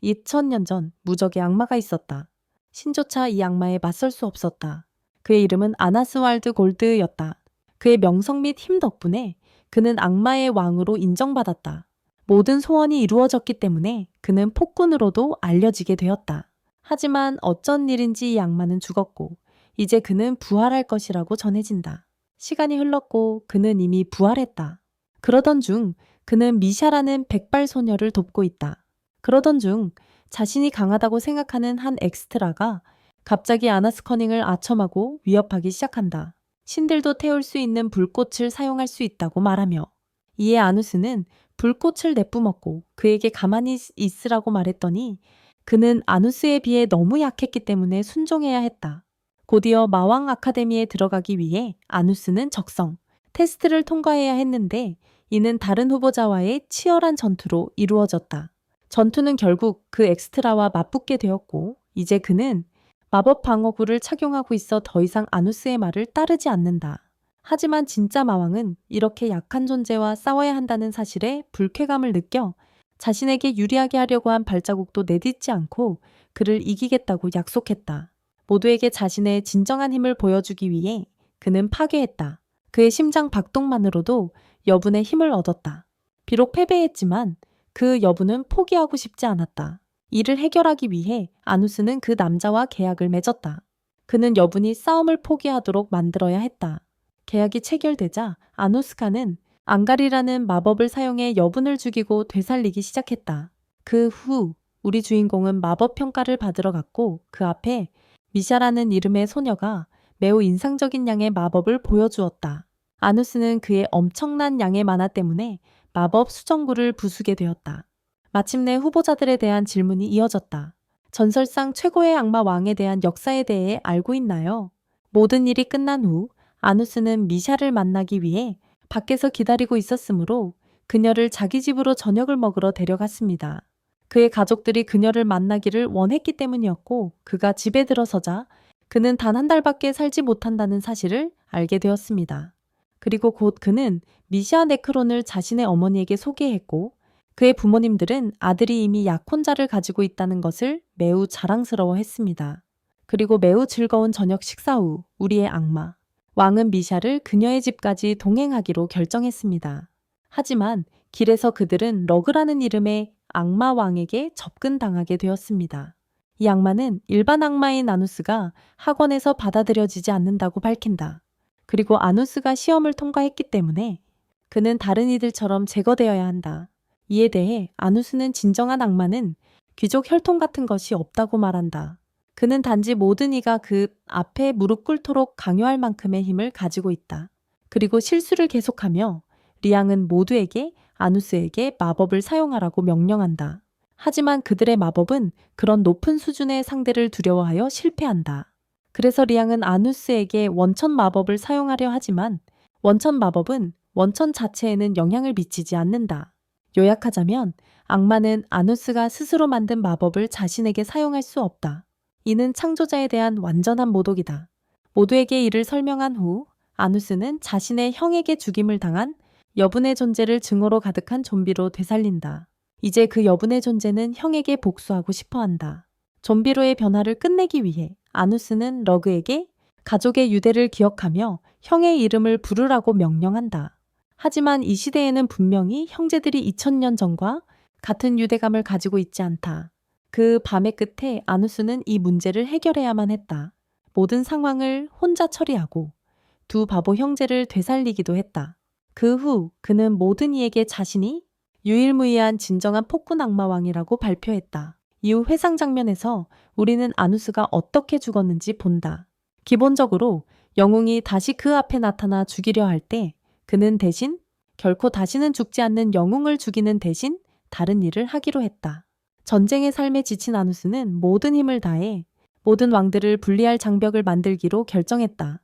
2000년 전 무적의 악마가 있었다. 신조차 이 악마에 맞설 수 없었다. 그의 이름은 아나스왈드 골드였다. 그의 명성 및 힘 덕분에 그는 악마의 왕으로 인정받았다. 모든 소원이 이루어졌기 때문에 그는 폭군으로도 알려지게 되었다. 하지만 어쩐 일인지 이 악마는 죽었고 이제 그는 부활할 것이라고 전해진다. 시간이 흘렀고 그는 이미 부활했다. 그러던 중 그는 미샤라는 백발 소녀를 돕고 있다. 그러던 중 자신이 강하다고 생각하는 한 엑스트라가 갑자기 아나스커닝을 아첨하고 위협하기 시작한다. 신들도 태울 수 있는 불꽃을 사용할 수 있다고 말하며 이에 아누스는 불꽃을 내뿜었고 그에게 가만히 있으라고 말했더니 그는 아누스에 비해 너무 약했기 때문에 순종해야 했다. 곧이어 마왕 아카데미에 들어가기 위해 아누스는 적성, 테스트를 통과해야 했는데 이는 다른 후보자와의 치열한 전투로 이루어졌다. 전투는 결국 그 엑스트라와 맞붙게 되었고 이제 그는 마법 방어구를 착용하고 있어 더 이상 아누스의 말을 따르지 않는다. 하지만 진짜 마왕은 이렇게 약한 존재와 싸워야 한다는 사실에 불쾌감을 느껴 자신에게 유리하게 하려고 한 발자국도 내딛지 않고 그를 이기겠다고 약속했다. 모두에게 자신의 진정한 힘을 보여주기 위해 그는 파괴했다. 그의 심장 박동만으로도 여분의 힘을 얻었다. 비록 패배했지만 그 여분은 포기하고 싶지 않았다. 이를 해결하기 위해 아누스는 그 남자와 계약을 맺었다. 그는 여분이 싸움을 포기하도록 만들어야 했다. 계약이 체결되자 아누스카는 앙갈이라는 마법을 사용해 여분을 죽이고 되살리기 시작했다. 그 후 우리 주인공은 마법 평가를 받으러 갔고 그 앞에 미샤라는 이름의 소녀가 매우 인상적인 양의 마법을 보여주었다. 아누스는 그의 엄청난 양의 만화 때문에 마법 수정구를 부수게 되었다. 마침내 후보자들에 대한 질문이 이어졌다. 전설상 최고의 악마 왕에 대한 역사에 대해 알고 있나요? 모든 일이 끝난 후 아누스는 미샤를 만나기 위해 밖에서 기다리고 있었으므로 그녀를 자기 집으로 저녁을 먹으러 데려갔습니다. 그의 가족들이 그녀를 만나기를 원했기 때문이었고 그가 집에 들어서자 그는 단 한 달밖에 살지 못한다는 사실을 알게 되었습니다. 그리고 곧 그는 미샤 네크론을 자신의 어머니에게 소개했고 그의 부모님들은 아들이 이미 약혼자를 가지고 있다는 것을 매우 자랑스러워했습니다. 그리고 매우 즐거운 저녁 식사 후 우리의 악마 왕은 미샤를 그녀의 집까지 동행하기로 결정했습니다. 하지만 길에서 그들은 러그라는 이름의 악마 왕에게 접근당하게 되었습니다. 이 악마는 일반 악마인 아누스가 학원에서 받아들여지지 않는다고 밝힌다. 그리고 아누스가 시험을 통과했기 때문에 그는 다른 이들처럼 제거되어야 한다. 이에 대해 아누스는 진정한 악마는 귀족 혈통 같은 것이 없다고 말한다. 그는 단지 모든 이가 그 앞에 무릎 꿇도록 강요할 만큼의 힘을 가지고 있다. 그리고 실수를 계속하며 리앙은 모두에게 아누스에게 마법을 사용하라고 명령한다. 하지만 그들의 마법은 그런 높은 수준의 상대를 두려워하여 실패한다. 그래서 리앙은 아누스에게 원천 마법을 사용하려 하지만 원천 마법은 원천 자체에는 영향을 미치지 않는다. 요약하자면 악마는 아누스가 스스로 만든 마법을 자신에게 사용할 수 없다. 이는 창조자에 대한 완전한 모독이다. 모두에게 이를 설명한 후 아누스는 자신의 형에게 죽임을 당한 여분의 존재를 증오로 가득한 좀비로 되살린다. 이제 그 여분의 존재는 형에게 복수하고 싶어한다. 좀비로의 변화를 끝내기 위해 아누스는 러그에게 가족의 유대를 기억하며 형의 이름을 부르라고 명령한다. 하지만 이 시대에는 분명히 형제들이 2000년 전과 같은 유대감을 가지고 있지 않다. 그 밤의 끝에 아누스는 이 문제를 해결해야만 했다. 모든 상황을 혼자 처리하고 두 바보 형제를 되살리기도 했다. 그 후 그는 모든 이에게 자신이 유일무이한 진정한 폭군 악마왕이라고 발표했다. 이후 회상 장면에서 우리는 아누스가 어떻게 죽었는지 본다. 기본적으로 영웅이 다시 그 앞에 나타나 죽이려 할 때 그는 대신 결코 다시는 죽지 않는 영웅을 죽이는 대신 다른 일을 하기로 했다. 전쟁의 삶에 지친 아누스는 모든 힘을 다해 모든 왕들을 분리할 장벽을 만들기로 결정했다.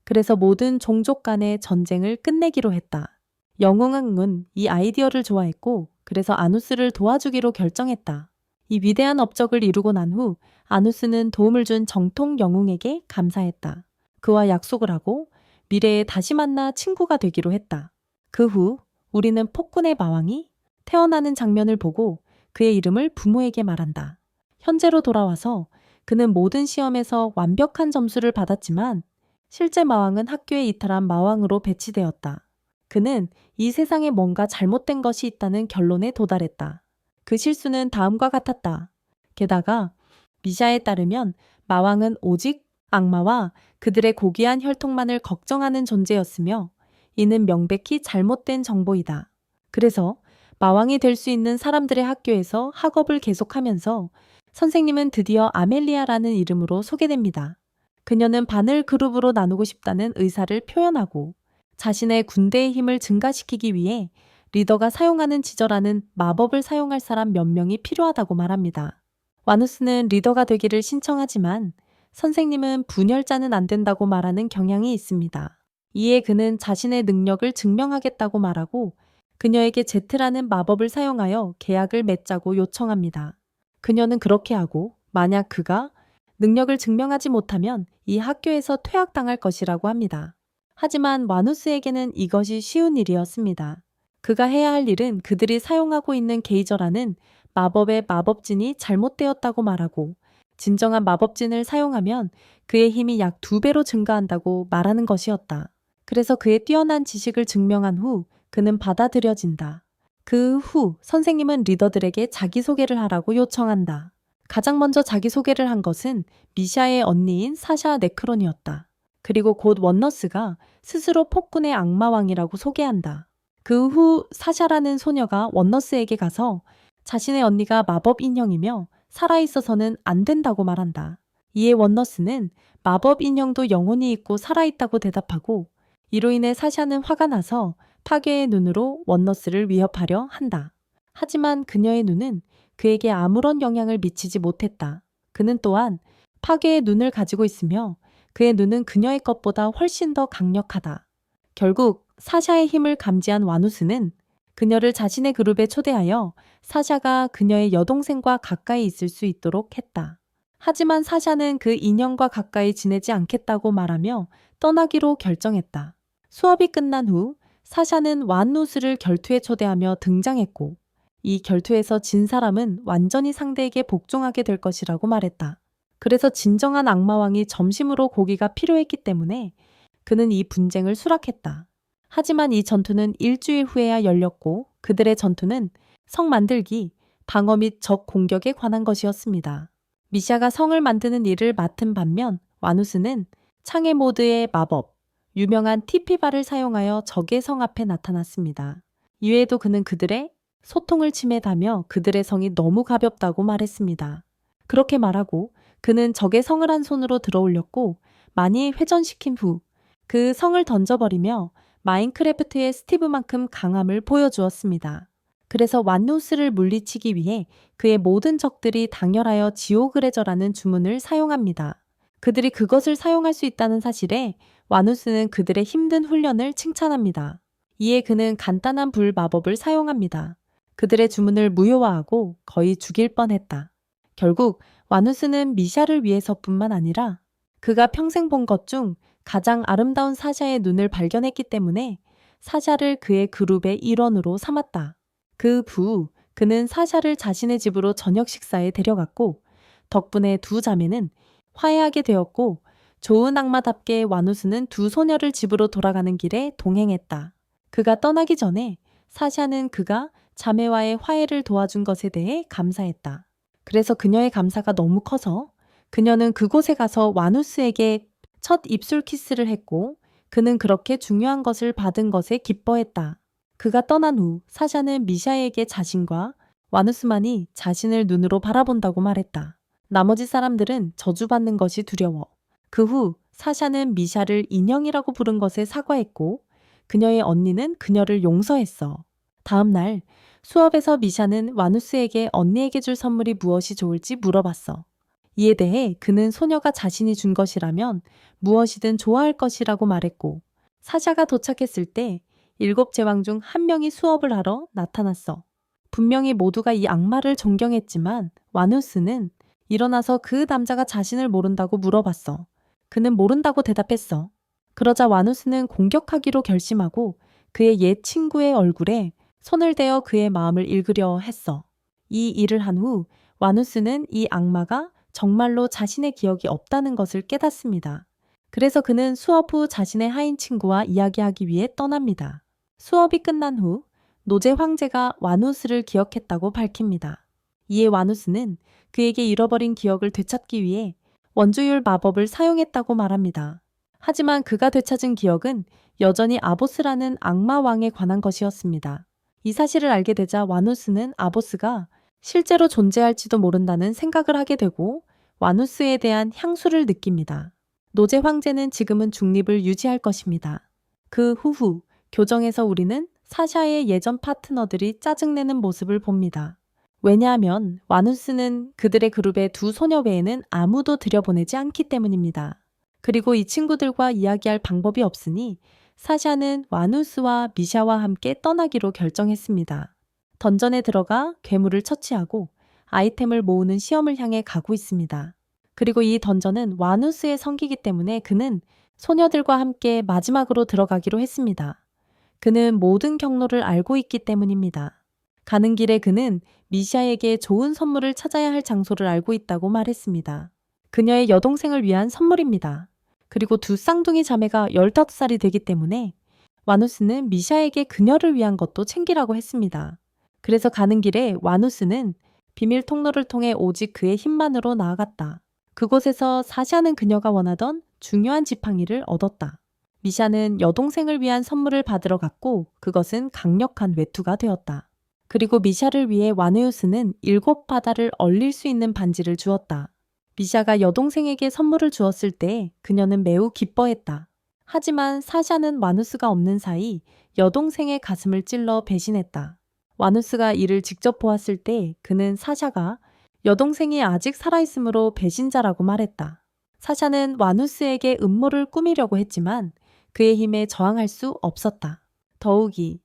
그래서 모든 종족 간의 전쟁을 끝내기로 했다. 영웅은 이 아이디어를 좋아했고 그래서 아누스를 도와주기로 결정했다. 이 위대한 업적을 이루고 난 후 아누스는 도움을 준 정통 영웅에게 감사했다. 그와 약속을 하고 미래에 다시 만나 친구가 되기로 했다. 그 후 우리는 폭군의 마왕이 태어나는 장면을 보고 그의 이름을 부모에게 말한다. 현재로 돌아와서 그는 모든 시험에서 완벽한 점수를 받았지만 실제 마왕은 학교에 이탈한 마왕으로 배치되었다. 그는 이 세상에 뭔가 잘못된 것이 있다는 결론에 도달했다. 그 실수는 다음과 같았다. 게다가 미샤에 따르면 마왕은 오직 악마와 그들의 고귀한 혈통만을 걱정하는 존재였으며 이는 명백히 잘못된 정보이다. 그래서 마왕이 될 수 있는 사람들의 학교에서 학업을 계속하면서 선생님은 드디어 아멜리아라는 이름으로 소개됩니다. 그녀는 반을 그룹으로 나누고 싶다는 의사를 표현하고 자신의 군대의 힘을 증가시키기 위해 리더가 사용하는 지저라는 마법을 사용할 사람 몇 명이 필요하다고 말합니다. 와누스는 리더가 되기를 신청하지만 선생님은 분열자는 안 된다고 말하는 경향이 있습니다. 이에 그는 자신의 능력을 증명하겠다고 말하고 그녀에게 제트라는 마법을 사용하여 계약을 맺자고 요청합니다. 그녀는 그렇게 하고 만약 그가 능력을 증명하지 못하면 이 학교에서 퇴학당할 것이라고 합니다. 하지만 와누스에게는 이것이 쉬운 일이었습니다. 그가 해야 할 일은 그들이 사용하고 있는 게이저라는 마법의 마법진이 잘못되었다고 말하고 진정한 마법진을 사용하면 그의 힘이 약 2배로 증가한다고 말하는 것이었다. 그래서 그의 뛰어난 지식을 증명한 후 그는 받아들여진다. 그 후 선생님은 리더들에게 자기소개를 하라고 요청한다. 가장 먼저 자기소개를 한 것은 미샤의 언니인 사샤 네크론이었다. 그리고 곧 원너스가 스스로 폭군의 악마왕이라고 소개한다. 그 후 사샤라는 소녀가 원너스에게 가서 자신의 언니가 마법 인형이며 살아있어서는 안 된다고 말한다. 이에 원너스는 마법 인형도 영혼이 있고 살아있다고 대답하고 이로 인해 사샤는 화가 나서 파괴의 눈으로 원너스를 위협하려 한다. 하지만 그녀의 눈은 그에게 아무런 영향을 미치지 못했다. 그는 또한 파괴의 눈을 가지고 있으며 그의 눈은 그녀의 것보다 훨씬 더 강력하다. 결국 사샤의 힘을 감지한 와누스는 그녀를 자신의 그룹에 초대하여 사샤가 그녀의 여동생과 가까이 있을 수 있도록 했다. 하지만 사샤는 그 인형과 가까이 지내지 않겠다고 말하며 떠나기로 결정했다. 수업이 끝난 후 사샤는 와누스를 결투에 초대하며 등장했고 이 결투에서 진 사람은 완전히 상대에게 복종하게 될 것이라고 말했다. 그래서 진정한 악마왕이 점심으로 고기가 필요했기 때문에 그는 이 분쟁을 수락했다. 하지만 이 전투는 일주일 후에야 열렸고 그들의 전투는 성 만들기, 방어 및 적 공격에 관한 것이었습니다. 미샤가 성을 만드는 일을 맡은 반면 와누스는 창의 모드의 마법, 유명한 티피바를 사용하여 적의 성 앞에 나타났습니다. 이외에도 그는 그들의 소통을 침해하며 그들의 성이 너무 가볍다고 말했습니다. 그렇게 말하고 그는 적의 성을 한 손으로 들어올렸고 많이 회전시킨 후 그 성을 던져버리며 마인크래프트의 스티브만큼 강함을 보여주었습니다. 그래서 완누스를 물리치기 위해 그의 모든 적들이 당열하여 지오그레저라는 주문을 사용합니다. 그들이 그것을 사용할 수 있다는 사실에 와누스는 그들의 힘든 훈련을 칭찬합니다. 이에 그는 간단한 불 마법을 사용합니다. 그들의 주문을 무효화하고 거의 죽일 뻔했다. 결국 와누스는 미샤를 위해서뿐만 아니라 그가 평생 본 것 중 가장 아름다운 사샤의 눈을 발견했기 때문에 사샤를 그의 그룹의 일원으로 삼았다. 그 후 그는 사샤를 자신의 집으로 저녁 식사에 데려갔고 덕분에 두 자매는 화해하게 되었고 좋은 악마답게 와누스는 두 소녀를 집으로 돌아가는 길에 동행했다. 그가 떠나기 전에 사샤는 그가 자매와의 화해를 도와준 것에 대해 감사했다. 그래서 그녀의 감사가 너무 커서 그녀는 그곳에 가서 와누스에게 첫 입술 키스를 했고 그는 그렇게 중요한 것을 받은 것에 기뻐했다. 그가 떠난 후 사샤는 미샤에게 자신과 와누스만이 자신을 눈으로 바라본다고 말했다. 나머지 사람들은 저주받는 것이 두려워. 그 후 사샤는 미샤를 인형이라고 부른 것에 사과했고 그녀의 언니는 그녀를 용서했어. 다음 날 수업에서 미샤는 와누스에게 언니에게 줄 선물이 무엇이 좋을지 물어봤어. 이에 대해 그는 소녀가 자신이 준 것이라면 무엇이든 좋아할 것이라고 말했고 사샤가 도착했을 때 7제왕 중 한 명이 수업을 하러 나타났어. 분명히 모두가 이 악마를 존경했지만 와누스는 일어나서 그 남자가 자신을 모른다고 물어봤어. 그는 모른다고 대답했어. 그러자 와누스는 공격하기로 결심하고 그의 옛 친구의 얼굴에 손을 대어 그의 마음을 읽으려 했어. 이 일을 한 후 와누스는 이 악마가 정말로 자신의 기억이 없다는 것을 깨닫습니다. 그래서 그는 수업 후 자신의 하인 친구와 이야기하기 위해 떠납니다. 수업이 끝난 후 노제 황제가 와누스를 기억했다고 밝힙니다. 이에 와누스는 그에게 잃어버린 기억을 되찾기 위해 원주율 마법을 사용했다고 말합니다. 하지만 그가 되찾은 기억은 여전히 아보스라는 악마 왕에 관한 것이었습니다. 이 사실을 알게 되자 와누스는 아보스가 실제로 존재할지도 모른다는 생각을 하게 되고 와누스에 대한 향수를 느낍니다. 노제 황제는 지금은 중립을 유지할 것입니다. 그 후후 교정에서 우리는 사샤의 예전 파트너들이 짜증내는 모습을 봅니다. 왜냐하면 와누스는 그들의 그룹의 두 소녀 외에는 아무도 들여보내지 않기 때문입니다. 그리고 이 친구들과 이야기할 방법이 없으니 사샤는 와누스와 미샤와 함께 떠나기로 결정했습니다. 던전에 들어가 괴물을 처치하고 아이템을 모으는 시험을 향해 가고 있습니다. 그리고 이 던전은 와누스의 성기이기 때문에 그는 소녀들과 함께 마지막으로 들어가기로 했습니다. 그는 모든 경로를 알고 있기 때문입니다. 가는 길에 그는 미샤에게 좋은 선물을 찾아야 할 장소를 알고 있다고 말했습니다. 그녀의 여동생을 위한 선물입니다. 그리고 두 쌍둥이 자매가 15살이 되기 때문에 와누스는 미샤에게 그녀를 위한 것도 챙기라고 했습니다. 그래서 가는 길에 와누스는 비밀 통로를 통해 오직 그의 힘만으로 나아갔다. 그곳에서 사샤는 그녀가 원하던 중요한 지팡이를 얻었다. 미샤는 여동생을 위한 선물을 받으러 갔고 그것은 강력한 외투가 되었다. 그리고 미샤를 위해 와누스는 7바다를 얼릴 수 있는 반지를 주었다. 미샤가 여동생에게 선물을 주었을 때 그녀는 매우 기뻐했다. 하지만 사샤는 와누스가 없는 사이 여동생의 가슴을 찔러 배신했다. 와누스가 이를 직접 보았을 때 그는 사샤가 여동생이 아직 살아있으므로 배신자라고 말했다. 사샤는 와누스에게 음모를 꾸미려고 했지만 그의 힘에 저항할 수 없었다. 더욱이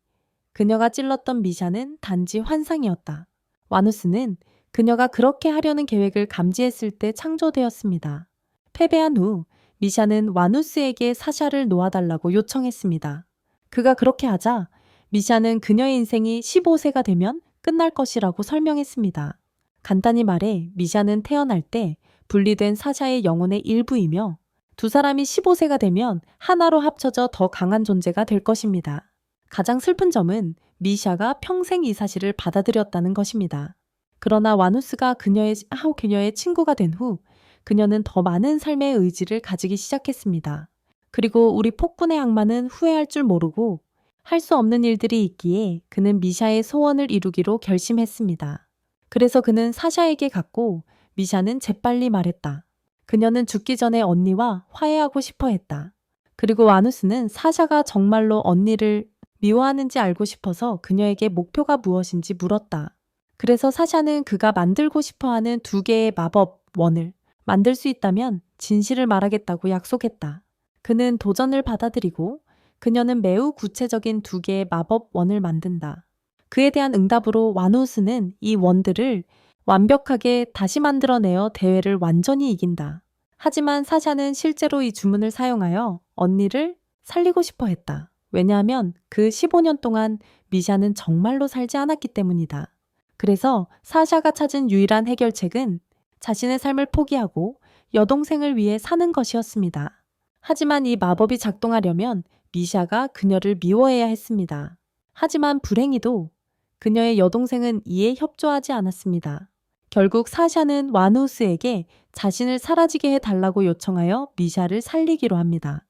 그녀가 찔렀던 미샤는 단지 환상이었다. 와누스는 그녀가 그렇게 하려는 계획을 감지했을 때 창조되었습니다. 패배한 후 미샤는 와누스에게 사샤를 놓아달라고 요청했습니다. 그가 그렇게 하자 미샤는 그녀의 인생이 15세가 되면 끝날 것이라고 설명했습니다. 간단히 말해 미샤는 태어날 때 분리된 사샤의 영혼의 일부이며 두 사람이 15세가 되면 하나로 합쳐져 더 강한 존재가 될 것입니다. 가장 슬픈 점은 미샤가 평생 이 사실을 받아들였다는 것입니다. 그러나 와누스가 그녀의 친구가 된 후 그녀는 더 많은 삶의 의지를 가지기 시작했습니다. 그리고 우리 폭군의 악마는 후회할 줄 모르고 할 수 없는 일들이 있기에 그는 미샤의 소원을 이루기로 결심했습니다. 그래서 그는 사샤에게 갔고 미샤는 재빨리 말했다. 그녀는 죽기 전에 언니와 화해하고 싶어 했다. 그리고 와누스는 사샤가 정말로 언니를 미워하는지 알고 싶어서 그녀에게 목표가 무엇인지 물었다. 그래서 사샤는 그가 만들고 싶어하는 2개의 마법 원을 만들 수 있다면 진실을 말하겠다고 약속했다. 그는 도전을 받아들이고 그녀는 매우 구체적인 2개의 마법 원을 만든다. 그에 대한 응답으로 와누스는 이 원들을 완벽하게 다시 만들어내어 대회를 완전히 이긴다. 하지만 사샤는 실제로 이 주문을 사용하여 언니를 살리고 싶어 했다. 왜냐하면 그 15년 동안 미샤는 정말로 살지 않았기 때문이다. 그래서 사샤가 찾은 유일한 해결책은 자신의 삶을 포기하고 여동생을 위해 사는 것이었습니다. 하지만 이 마법이 작동하려면 미샤가 그녀를 미워해야 했습니다. 하지만 불행히도 그녀의 여동생은 이에 협조하지 않았습니다. 결국 사샤는 와누스에게 자신을 사라지게 해달라고 요청하여 미샤를 살리기로 합니다.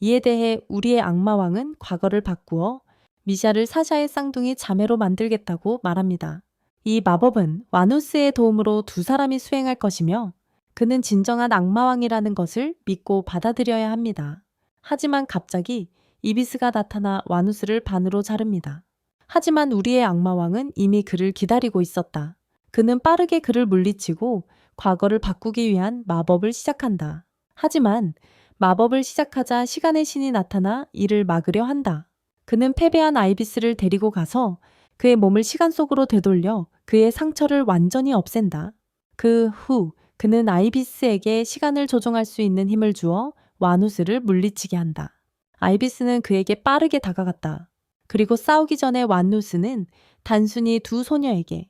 이에 대해 우리의 악마왕은 과거를 바꾸어 미샤를 사샤의 쌍둥이 자매로 만들겠다고 말합니다. 이 마법은 와누스의 도움으로 2사람이 수행할 것이며 그는 진정한 악마왕이라는 것을 믿고 받아들여야 합니다. 하지만 갑자기 이비스가 나타나 와누스를 반으로 자릅니다. 하지만 우리의 악마왕은 이미 그를 기다리고 있었다. 그는 빠르게 그를 물리치고 과거를 바꾸기 위한 마법을 시작한다. 하지만 마법을 시작하자 시간의 신이 나타나 이를 막으려 한다. 그는 패배한 아이비스를 데리고 가서 그의 몸을 시간 속으로 되돌려 그의 상처를 완전히 없앤다. 그 후 그는 아이비스에게 시간을 조종할 수 있는 힘을 주어 와누스를 물리치게 한다. 아이비스는 그에게 빠르게 다가갔다. 그리고 싸우기 전에 와누스는 단순히 2 소녀에게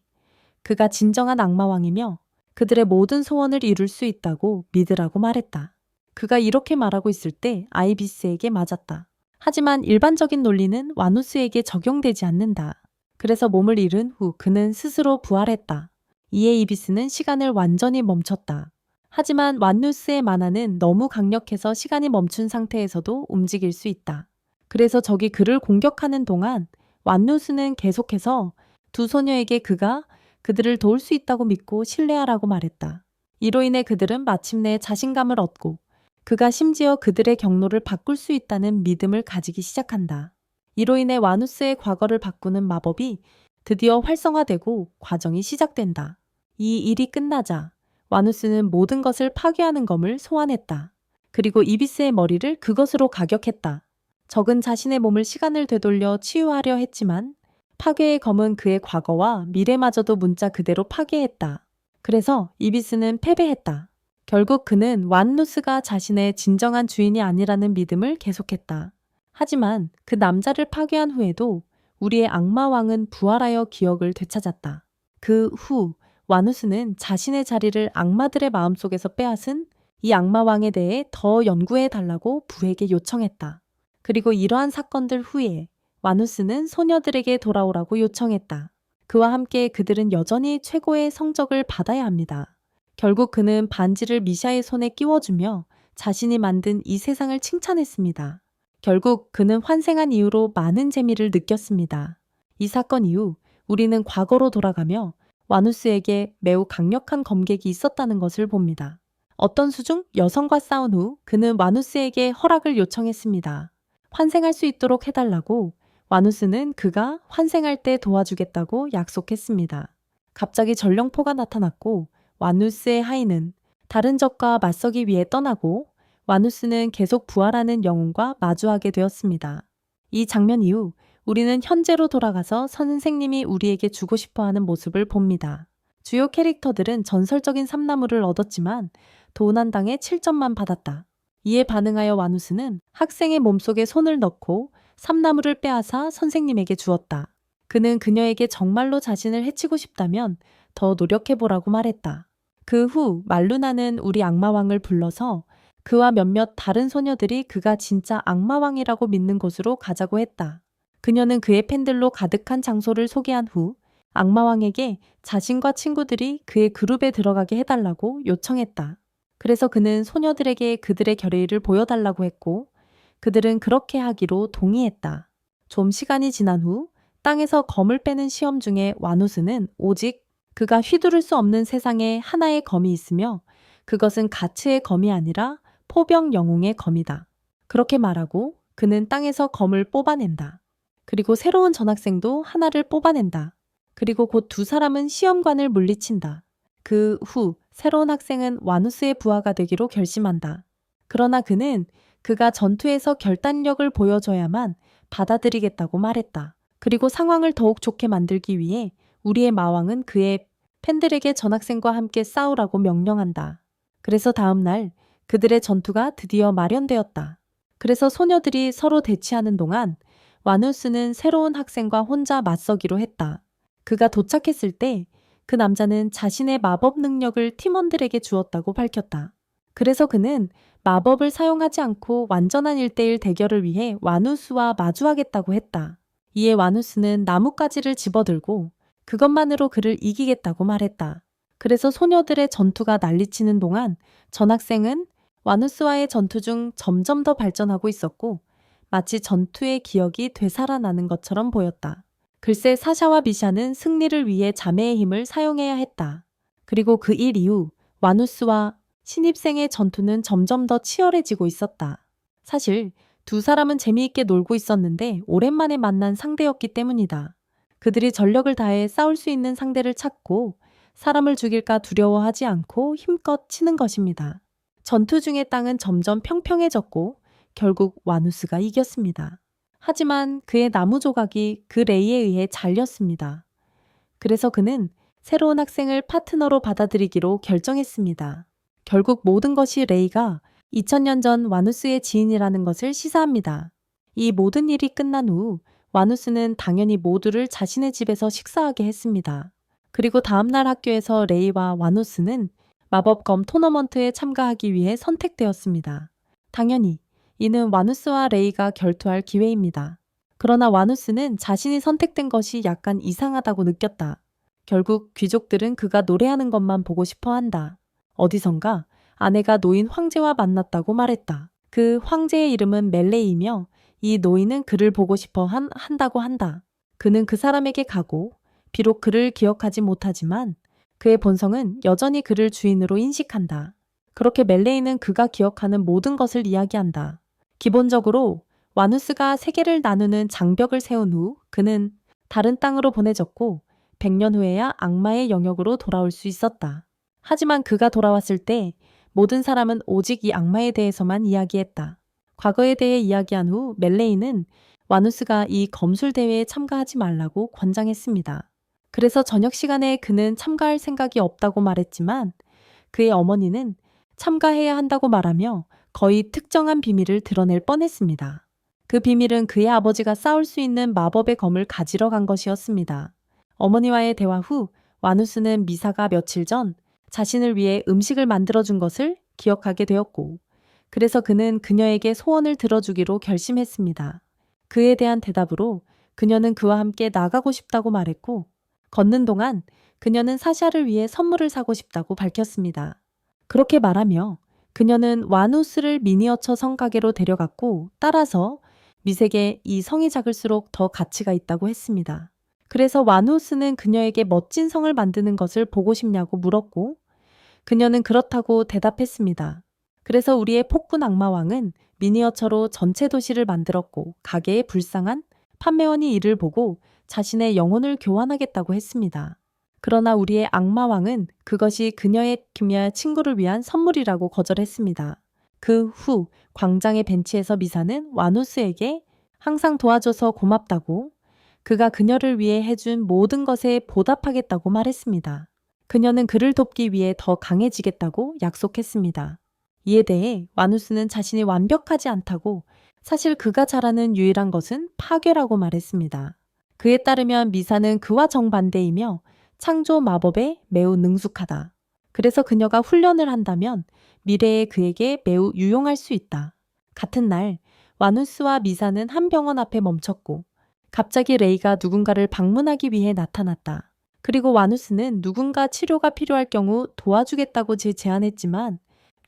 그가 진정한 악마왕이며 그들의 모든 소원을 이룰 수 있다고 믿으라고 말했다. 그가 이렇게 말하고 있을 때 아이비스에게 맞았다. 하지만 일반적인 논리는 와누스에게 적용되지 않는다. 그래서 몸을 잃은 후 그는 스스로 부활했다. 이에 이비스는 시간을 완전히 멈췄다. 하지만 와누스의 만화는 너무 강력해서 시간이 멈춘 상태에서도 움직일 수 있다. 그래서 적이 그를 공격하는 동안 와누스는 계속해서 두 소녀에게 그가 그들을 도울 수 있다고 믿고 신뢰하라고 말했다. 이로 인해 그들은 마침내 자신감을 얻고 그가 심지어 그들의 경로를 바꿀 수 있다는 믿음을 가지기 시작한다. 이로 인해 와누스의 과거를 바꾸는 마법이 드디어 활성화되고 과정이 시작된다. 이 일이 끝나자 와누스는 모든 것을 파괴하는 검을 소환했다. 그리고 이비스의 머리를 그것으로 가격했다. 적은 자신의 몸을 시간을 되돌려 치유하려 했지만 파괴의 검은 그의 과거와 미래마저도 문자 그대로 파괴했다. 그래서 이비스는 패배했다. 결국 그는 와누스가 자신의 진정한 주인이 아니라는 믿음을 계속했다. 하지만 그 남자를 파괴한 후에도 우리의 악마왕은 부활하여 기억을 되찾았다. 그 후 와누스는 자신의 자리를 악마들의 마음속에서 빼앗은 이 악마왕에 대해 더 연구해 달라고 부에게 요청했다. 그리고 이러한 사건들 후에 와누스는 소녀들에게 돌아오라고 요청했다. 그와 함께 그들은 여전히 최고의 성적을 받아야 합니다. 결국 그는 반지를 미샤의 손에 끼워주며 자신이 만든 이 세상을 칭찬했습니다. 결국 그는 환생한 이후로 많은 재미를 느꼈습니다. 이 사건 이후 우리는 과거로 돌아가며 와누스에게 매우 강력한 검객이 있었다는 것을 봅니다. 어떤 수중 여성과 싸운 후 그는 와누스에게 허락을 요청했습니다. 환생할 수 있도록 해달라고 와누스는 그가 환생할 때 도와주겠다고 약속했습니다. 갑자기 전령포가 나타났고 와누스의 하인은 다른 적과 맞서기 위해 떠나고 와누스는 계속 부활하는 영웅과 마주하게 되었습니다. 이 장면 이후 우리는 현재로 돌아가서 선생님이 우리에게 주고 싶어하는 모습을 봅니다. 주요 캐릭터들은 전설적인 삼나무를 얻었지만 도난당에 7점만 받았다. 이에 반응하여 와누스는 학생의 몸속에 손을 넣고 삼나무를 빼앗아 선생님에게 주었다. 그는 그녀에게 정말로 자신을 해치고 싶다면 더 노력해보라고 말했다. 그 후 말루나는 우리 악마왕을 불러서 그와 몇몇 다른 소녀들이 그가 진짜 악마왕이라고 믿는 곳으로 가자고 했다. 그녀는 그의 팬들로 가득한 장소를 소개한 후 악마왕에게 자신과 친구들이 그의 그룹에 들어가게 해달라고 요청했다. 그래서 그는 소녀들에게 그들의 결의를 보여달라고 했고 그들은 그렇게 하기로 동의했다. 좀 시간이 지난 후 땅에서 검을 빼는 시험 중에 와누스는 오직 그가 휘두를 수 없는 세상에 하나의 검이 있으며 그것은 가츠의 검이 아니라 포병 영웅의 검이다. 그렇게 말하고 그는 땅에서 검을 뽑아낸다. 그리고 새로운 전학생도 하나를 뽑아낸다. 그리고 곧 두 사람은 시험관을 물리친다. 그 후 새로운 학생은 와누스의 부하가 되기로 결심한다. 그러나 그는 그가 전투에서 결단력을 보여줘야만 받아들이겠다고 말했다. 그리고 상황을 더욱 좋게 만들기 위해 우리의 마왕은 그의 팬들에게 전학생과 함께 싸우라고 명령한다. 그래서 다음 날 그들의 전투가 드디어 마련되었다. 그래서 소녀들이 서로 대치하는 동안 와누스는 새로운 학생과 혼자 맞서기로 했다. 그가 도착했을 때 그 남자는 자신의 마법 능력을 팀원들에게 주었다고 밝혔다. 그래서 그는 마법을 사용하지 않고 완전한 1대1 대결을 위해 와누스와 마주하겠다고 했다. 이에 와누스는 나뭇가지를 집어들고 그것만으로 그를 이기겠다고 말했다. 그래서 소녀들의 전투가 난리치는 동안 전학생은 와누스와의 전투 중 점점 더 발전하고 있었고 마치 전투의 기억이 되살아나는 것처럼 보였다. 글쎄 사샤와 미샤는 승리를 위해 자매의 힘을 사용해야 했다. 그리고 그 일 이후 와누스와 신입생의 전투는 점점 더 치열해지고 있었다. 사실 두 사람은 재미있게 놀고 있었는데 오랜만에 만난 상대였기 때문이다. 그들이 전력을 다해 싸울 수 있는 상대를 찾고 사람을 죽일까 두려워하지 않고 힘껏 치는 것입니다. 전투 중의 땅은 점점 평평해졌고 결국 와누스가 이겼습니다. 하지만 그의 나무 조각이 그 레이에 의해 잘렸습니다. 그래서 그는 새로운 학생을 파트너로 받아들이기로 결정했습니다. 결국 모든 것이 레이가 2000년 전 와누스의 지인이라는 것을 시사합니다. 이 모든 일이 끝난 후 와누스는 당연히 모두를 자신의 집에서 식사하게 했습니다. 그리고 다음날 학교에서 레이와 와누스는 마법검 토너먼트에 참가하기 위해 선택되었습니다. 당연히 이는 와누스와 레이가 결투할 기회입니다. 그러나 와누스는 자신이 선택된 것이 약간 이상하다고 느꼈다. 결국 귀족들은 그가 노래하는 것만 보고 싶어 한다. 어디선가 아내가 노인 황제와 만났다고 말했다. 그 황제의 이름은 멜레이이며 이 노인은 그를 보고 싶어 한다고 한다. 그는 그 사람에게 가고 비록 그를 기억하지 못하지만 그의 본성은 여전히 그를 주인으로 인식한다. 그렇게 멜레이는 그가 기억하는 모든 것을 이야기한다. 기본적으로 와누스가 세계를 나누는 장벽을 세운 후 그는 다른 땅으로 보내졌고 100년 후에야 악마의 영역으로 돌아올 수 있었다. 하지만 그가 돌아왔을 때 모든 사람은 오직 이 악마에 대해서만 이야기했다. 과거에 대해 이야기한 후 멜레이는 와누스가 이 검술 대회에 참가하지 말라고 권장했습니다. 그래서 저녁 시간에 그는 참가할 생각이 없다고 말했지만 그의 어머니는 참가해야 한다고 말하며 거의 특정한 비밀을 드러낼 뻔했습니다. 그 비밀은 그의 아버지가 싸울 수 있는 마법의 검을 가지러 간 것이었습니다. 어머니와의 대화 후 와누스는 미사가 며칠 전 자신을 위해 음식을 만들어준 것을 기억하게 되었고 그래서 그는 그녀에게 소원을 들어주기로 결심했습니다. 그에 대한 대답으로 그녀는 그와 함께 나가고 싶다고 말했고 걷는 동안 그녀는 사샤를 위해 선물을 사고 싶다고 밝혔습니다. 그렇게 말하며 그녀는 와누스를 미니어처 성가게로 데려갔고 따라서 미색의 이 성이 작을수록 더 가치가 있다고 했습니다. 그래서 와누스는 그녀에게 멋진 성을 만드는 것을 보고 싶냐고 물었고 그녀는 그렇다고 대답했습니다. 그래서 우리의 폭군 악마왕은 미니어처로 전체 도시를 만들었고 가게에 불쌍한 판매원이 이를 보고 자신의 영혼을 교환하겠다고 했습니다. 그러나 우리의 악마왕은 그것이 그녀의 친구를 위한 선물이라고 거절했습니다. 그 후 광장의 벤치에서 미사는 와누스에게 항상 도와줘서 고맙다고 그가 그녀를 위해 해준 모든 것에 보답하겠다고 말했습니다. 그녀는 그를 돕기 위해 더 강해지겠다고 약속했습니다. 이에 대해 와누스는 자신이 완벽하지 않다고 사실 그가 잘하는 유일한 것은 파괴라고 말했습니다. 그에 따르면 미사는 그와 정반대이며 창조 마법에 매우 능숙하다. 그래서 그녀가 훈련을 한다면 미래에 그에게 매우 유용할 수 있다. 같은 날 와누스와 미사는 한 병원 앞에 멈췄고 갑자기 레이가 누군가를 방문하기 위해 나타났다. 그리고 와누스는 누군가 치료가 필요할 경우 도와주겠다고 제안했지만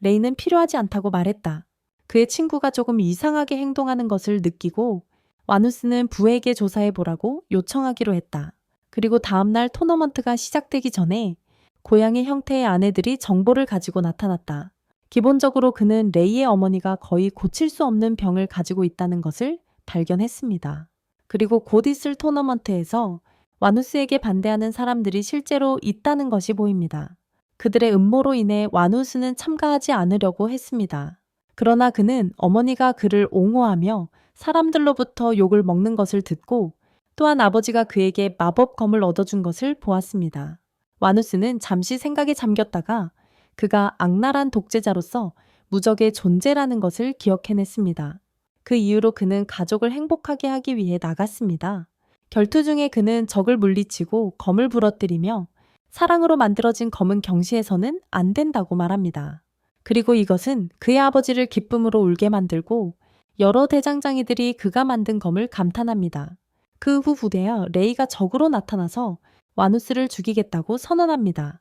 레이는 필요하지 않다고 말했다. 그의 친구가 조금 이상하게 행동하는 것을 느끼고 와누스는 부에게 조사해보라고 요청하기로 했다. 그리고 다음날 토너먼트가 시작되기 전에 고양이 형태의 아내들이 정보를 가지고 나타났다. 기본적으로 그는 레이의 어머니가 거의 고칠 수 없는 병을 가지고 있다는 것을 발견했습니다. 그리고 곧 있을 토너먼트에서 와누스에게 반대하는 사람들이 실제로 있다는 것이 보입니다. 그들의 음모로 인해 와누스는 참가하지 않으려고 했습니다. 그러나 그는 어머니가 그를 옹호하며 사람들로부터 욕을 먹는 것을 듣고 또한 아버지가 그에게 마법검을 얻어준 것을 보았습니다. 와누스는 잠시 생각에 잠겼다가 그가 악랄한 독재자로서 무적의 존재라는 것을 기억해냈습니다. 그 이후로 그는 가족을 행복하게 하기 위해 나갔습니다. 결투 중에 그는 적을 물리치고 검을 부러뜨리며 사랑으로 만들어진 검은 경시해서는 안 된다고 말합니다. 그리고 이것은 그의 아버지를 기쁨으로 울게 만들고 여러 대장장이들이 그가 만든 검을 감탄합니다. 그 후 부대야 레이가 적으로 나타나서 와누스를 죽이겠다고 선언합니다.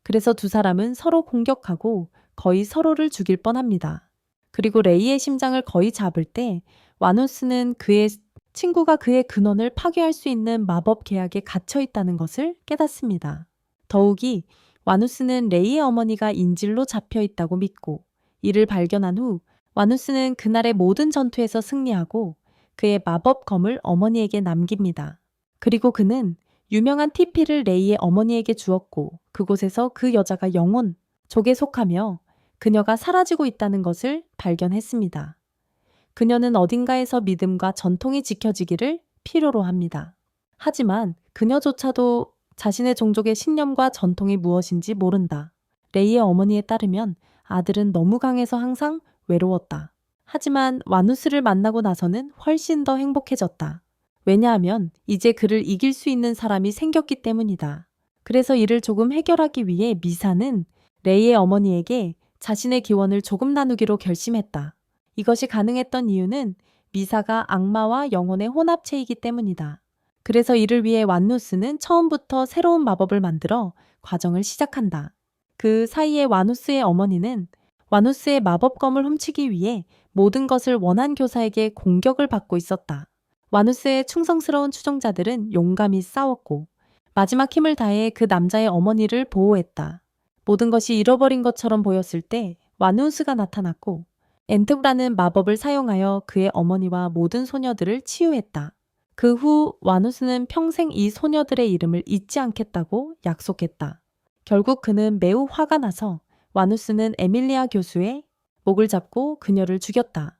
그래서 두 사람은 서로 공격하고 거의 서로를 죽일 뻔합니다. 그리고 레이의 심장을 거의 잡을 때 와누스는 그의 친구가 그의 근원을 파괴할 수 있는 마법 계약에 갇혀 있다는 것을 깨닫습니다. 더욱이 와누스는 레이의 어머니가 인질로 잡혀 있다고 믿고 이를 발견한 후 와누스는 그날의 모든 전투에서 승리하고 그의 마법검을 어머니에게 남깁니다. 그리고 그는 유명한 TP를 레이의 어머니에게 주었고 그곳에서 그 여자가 영혼족에 속하며 그녀가 사라지고 있다는 것을 발견했습니다. 그녀는 어딘가에서 믿음과 전통이 지켜지기를 필요로 합니다. 하지만 그녀조차도 자신의 종족의 신념과 전통이 무엇인지 모른다. 레이의 어머니에 따르면 아들은 너무 강해서 항상 외로웠다. 하지만 와누스를 만나고 나서는 훨씬 더 행복해졌다. 왜냐하면 이제 그를 이길 수 있는 사람이 생겼기 때문이다. 그래서 이를 조금 해결하기 위해 미사는 레이의 어머니에게 자신의 기원을 조금 나누기로 결심했다. 이것이 가능했던 이유는 미사가 악마와 영혼의 혼합체이기 때문이다. 그래서 이를 위해 완누스는 처음부터 새로운 마법을 만들어 과정을 시작한다. 그 사이에 와누스의 어머니는 와누스의 마법검을 훔치기 위해 모든 것을 원한 교사에게 공격을 받고 있었다. 와누스의 충성스러운 추종자들은 용감히 싸웠고 마지막 힘을 다해 그 남자의 어머니를 보호했다. 모든 것이 잃어버린 것처럼 보였을 때 와누스가 나타났고 엔트브라는 마법을 사용하여 그의 어머니와 모든 소녀들을 치유했다. 그 후 와누스는 평생 이 소녀들의 이름을 잊지 않겠다고 약속했다. 결국 그는 매우 화가 나서 와누스는 에밀리아 교수의 목을 잡고 그녀를 죽였다.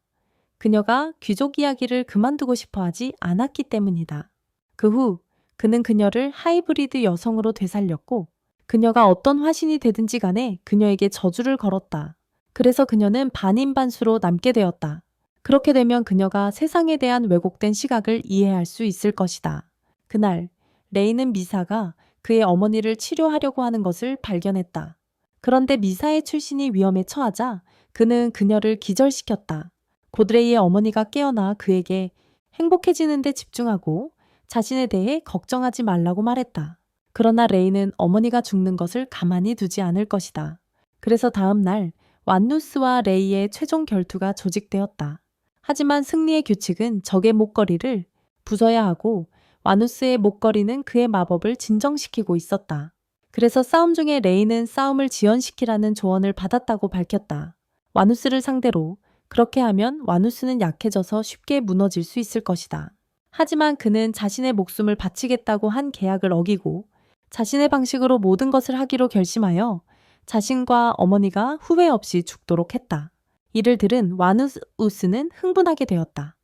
그녀가 귀족 이야기를 그만두고 싶어 하지 않았기 때문이다. 그 후 그는 그녀를 하이브리드 여성으로 되살렸고 그녀가 어떤 화신이 되든지 간에 그녀에게 저주를 걸었다. 그래서 그녀는 반인반수로 남게 되었다. 그렇게 되면 그녀가 세상에 대한 왜곡된 시각을 이해할 수 있을 것이다. 그날 레이는 미사가 그의 어머니를 치료하려고 하는 것을 발견했다. 그런데 미사의 출신이 위험에 처하자 그는 그녀를 기절시켰다. 고드레이의 어머니가 깨어나 그에게 행복해지는 데 집중하고 자신에 대해 걱정하지 말라고 말했다. 그러나 레이는 어머니가 죽는 것을 가만히 두지 않을 것이다. 그래서 다음 날 완누스와 레이의 최종 결투가 조직되었다. 하지만 승리의 규칙은 적의 목걸이를 부숴야 하고 와누스의 목걸이는 그의 마법을 진정시키고 있었다. 그래서 싸움 중에 레이는 싸움을 지연시키라는 조언을 받았다고 밝혔다. 와누스를 상대로 그렇게 하면 와누스는 약해져서 쉽게 무너질 수 있을 것이다. 하지만 그는 자신의 목숨을 바치겠다고 한 계약을 어기고 자신의 방식으로 모든 것을 하기로 결심하여 자신과 어머니가 후회 없이 죽도록 했다. 이를 들은 와누스는 흥분하게 되었다.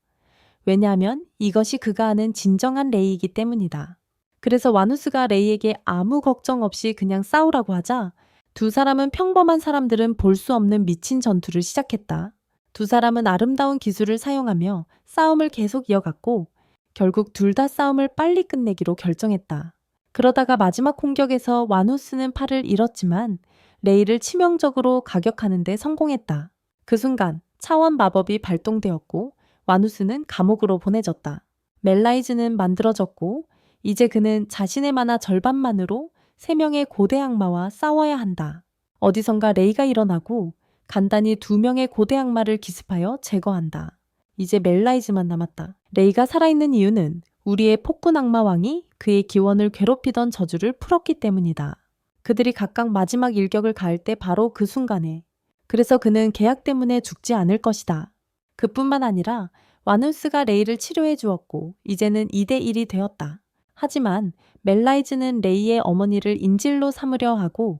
왜냐하면 이것이 그가 아는 진정한 레이이기 때문이다. 그래서 와누스가 레이에게 아무 걱정 없이 그냥 싸우라고 하자 두 사람은 평범한 사람들은 볼 수 없는 미친 전투를 시작했다. 두 사람은 아름다운 기술을 사용하며 싸움을 계속 이어갔고 결국 둘 다 싸움을 빨리 끝내기로 결정했다. 그러다가 마지막 공격에서 와누스는 팔을 잃었지만 레이를 치명적으로 가격하는 데 성공했다. 그 순간 차원 마법이 발동되었고 와누스는 감옥으로 보내졌다. 멜라이즈는 만들어졌고 이제 그는 자신의 만화 절반만으로 3명의 고대 악마와 싸워야 한다. 어디선가 레이가 일어나고 간단히 2명의 고대 악마를 기습하여 제거한다. 이제 멜라이즈만 남았다. 레이가 살아있는 이유는 우리의 폭군 악마 왕이 그의 기원을 괴롭히던 저주를 풀었기 때문이다. 그들이 각각 마지막 일격을 가할 때 바로 그 순간에 그래서 그는 계약 때문에 죽지 않을 것이다. 그뿐만 아니라 와누스가 레이를 치료해 주었고 이제는 2대1이 되었다. 하지만 멜라이즈는 레이의 어머니를 인질로 삼으려 하고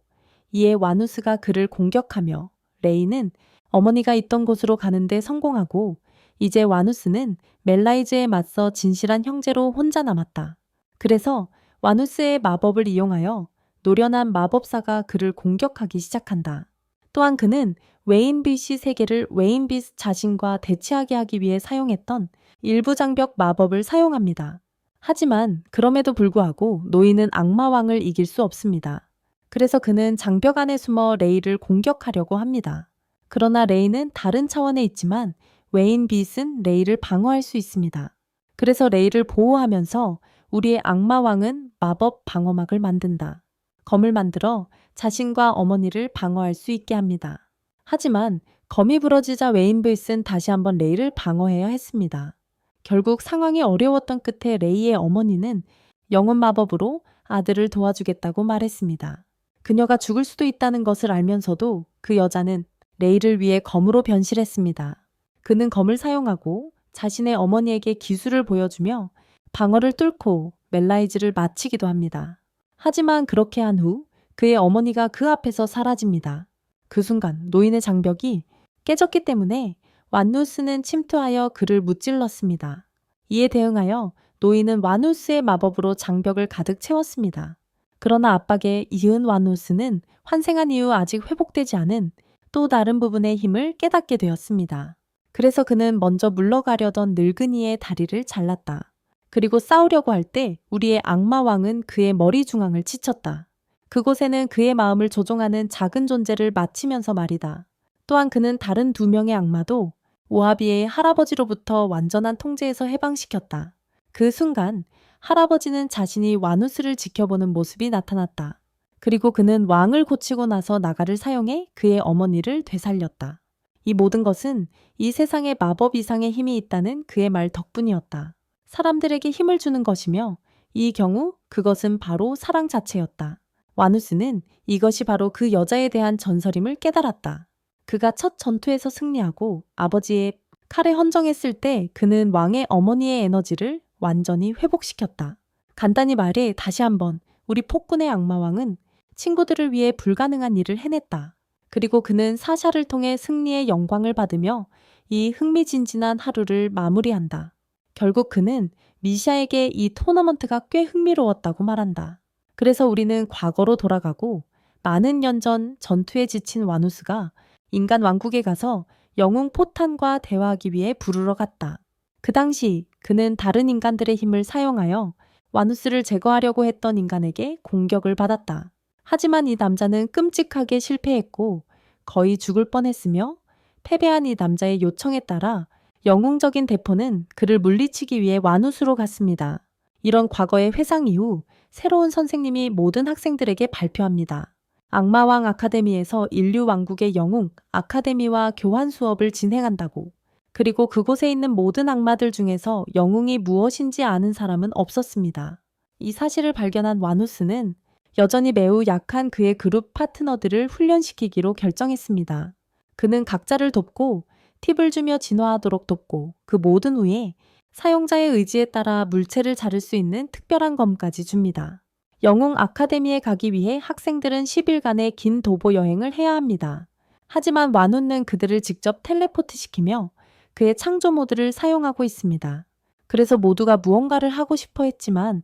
이에 와누스가 그를 공격하며 레이는 어머니가 있던 곳으로 가는데 성공하고 이제 와누스는 멜라이즈에 맞서 진실한 형제로 혼자 남았다. 그래서 와누스의 마법을 이용하여 노련한 마법사가 그를 공격하기 시작한다. 또한 그는 웨인빗이 세계를 웨인빗 자신과 대치하게 하기 위해 사용했던 일부 장벽 마법을 사용합니다. 하지만 그럼에도 불구하고 노인은 악마왕을 이길 수 없습니다. 그래서 그는 장벽 안에 숨어 레이를 공격하려고 합니다. 그러나 레이는 다른 차원에 있지만 웨인빗은 레이를 방어할 수 있습니다. 그래서 레이를 보호하면서 우리의 악마왕은 마법 방어막을 만든다. 검을 만들어 자신과 어머니를 방어할 수 있게 합니다. 하지만 검이 부러지자 웨인빗은 다시 한번 레이를 방어해야 했습니다. 결국 상황이 어려웠던 끝에 레이의 어머니는 영혼 마법으로 아들을 도와주겠다고 말했습니다. 그녀가 죽을 수도 있다는 것을 알면서도 그 여자는 레이를 위해 검으로 변실했습니다. 그는 검을 사용하고 자신의 어머니에게 기술을 보여주며 방어를 뚫고 멜라이즈를 마치기도 합니다. 하지만 그렇게 한 후 그의 어머니가 그 앞에서 사라집니다. 그 순간 노인의 장벽이 깨졌기 때문에 완누스는 침투하여 그를 무찔렀습니다. 이에 대응하여 노인은 와누스의 마법으로 장벽을 가득 채웠습니다. 그러나 압박에 이은 와누스는 환생한 이후 아직 회복되지 않은 또 다른 부분의 힘을 깨닫게 되었습니다. 그래서 그는 먼저 물러가려던 늙은이의 다리를 잘랐다. 그리고 싸우려고 할 때 우리의 악마왕은 그의 머리 중앙을 치쳤다. 그곳에는 그의 마음을 조종하는 작은 존재를 마치면서 말이다. 또한 그는 다른 2명의 악마도 오하비의 할아버지로부터 완전한 통제에서 해방시켰다. 그 순간 할아버지는 자신이 와누스를 지켜보는 모습이 나타났다. 그리고 그는 왕을 고치고 나서 나가를 사용해 그의 어머니를 되살렸다. 이 모든 것은 이 세상에 마법 이상의 힘이 있다는 그의 말 덕분이었다. 사람들에게 힘을 주는 것이며 이 경우 그것은 바로 사랑 자체였다. 와누스는 이것이 바로 그 여자에 대한 전설임을 깨달았다. 그가 첫 전투에서 승리하고 아버지의 칼에 헌정했을 때 그는 왕의 어머니의 에너지를 완전히 회복시켰다. 간단히 말해 다시 한번 우리 폭군의 악마왕은 친구들을 위해 불가능한 일을 해냈다. 그리고 그는 사샤를 통해 승리의 영광을 받으며 이 흥미진진한 하루를 마무리한다. 결국 그는 미샤에게 이 토너먼트가 꽤 흥미로웠다고 말한다. 그래서 우리는 과거로 돌아가고 많은 년 전 전투에 지친 와누스가 인간 왕국에 가서 영웅 포탄과 대화하기 위해 부르러 갔다. 그 당시 그는 다른 인간들의 힘을 사용하여 와누스를 제거하려고 했던 인간에게 공격을 받았다. 하지만 이 남자는 끔찍하게 실패했고 거의 죽을 뻔했으며 패배한 이 남자의 요청에 따라 영웅적인 대포는 그를 물리치기 위해 와누스로 갔습니다. 이런 과거의 회상 이후 새로운 선생님이 모든 학생들에게 발표합니다. 악마왕 아카데미에서 인류 왕국의 영웅 아카데미와 교환 수업을 진행한다고. 그리고 그곳에 있는 모든 악마들 중에서 영웅이 무엇인지 아는 사람은 없었습니다. 이 사실을 발견한 와누스는 여전히 매우 약한 그의 그룹 파트너들을 훈련시키기로 결정했습니다. 그는 각자를 돕고 팁을 주며 진화하도록 돕고 그 모든 후에 사용자의 의지에 따라 물체를 자를 수 있는 특별한 검까지 줍니다. 영웅 아카데미에 가기 위해 학생들은 10일간의 긴 도보 여행을 해야 합니다. 하지만 와누는 그들을 직접 텔레포트 시키며 그의 창조 모드를 사용하고 있습니다. 그래서 모두가 무언가를 하고 싶어 했지만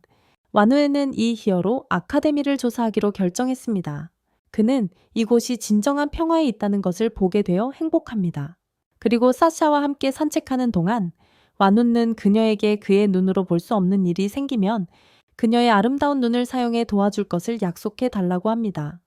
와누에는 이 히어로 아카데미를 조사하기로 결정했습니다. 그는 이곳이 진정한 평화에 있다는 것을 보게 되어 행복합니다. 그리고 사샤와 함께 산책하는 동안 와누는 그녀에게 그의 눈으로 볼 수 없는 일이 생기면 그녀의 아름다운 눈을 사용해 도와줄 것을 약속해 달라고 합니다.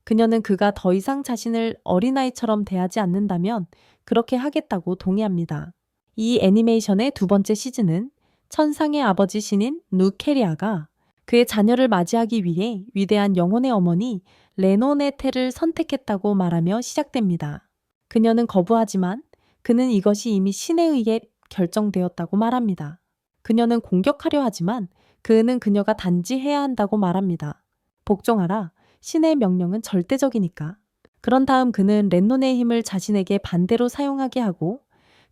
그녀는 그가 더 이상 자신을 어린아이처럼 대하지 않는다면 그렇게 하겠다고 동의합니다. 이 애니메이션의 2번째 시즌은 천상의 아버지 신인 누케리아가 그의 자녀를 맞이하기 위해 위대한 영혼의 어머니 레노네테를 선택했다고 말하며 시작됩니다. 그녀는 거부하지만 그는 이것이 이미 신에 의해 결정되었다고 말합니다. 그녀는 공격하려 하지만 그는 그녀가 단지 해야 한다고 말합니다. 복종하라. 신의 명령은 절대적이니까. 그런 다음 그는 렌논의 힘을 자신에게 반대로 사용하게 하고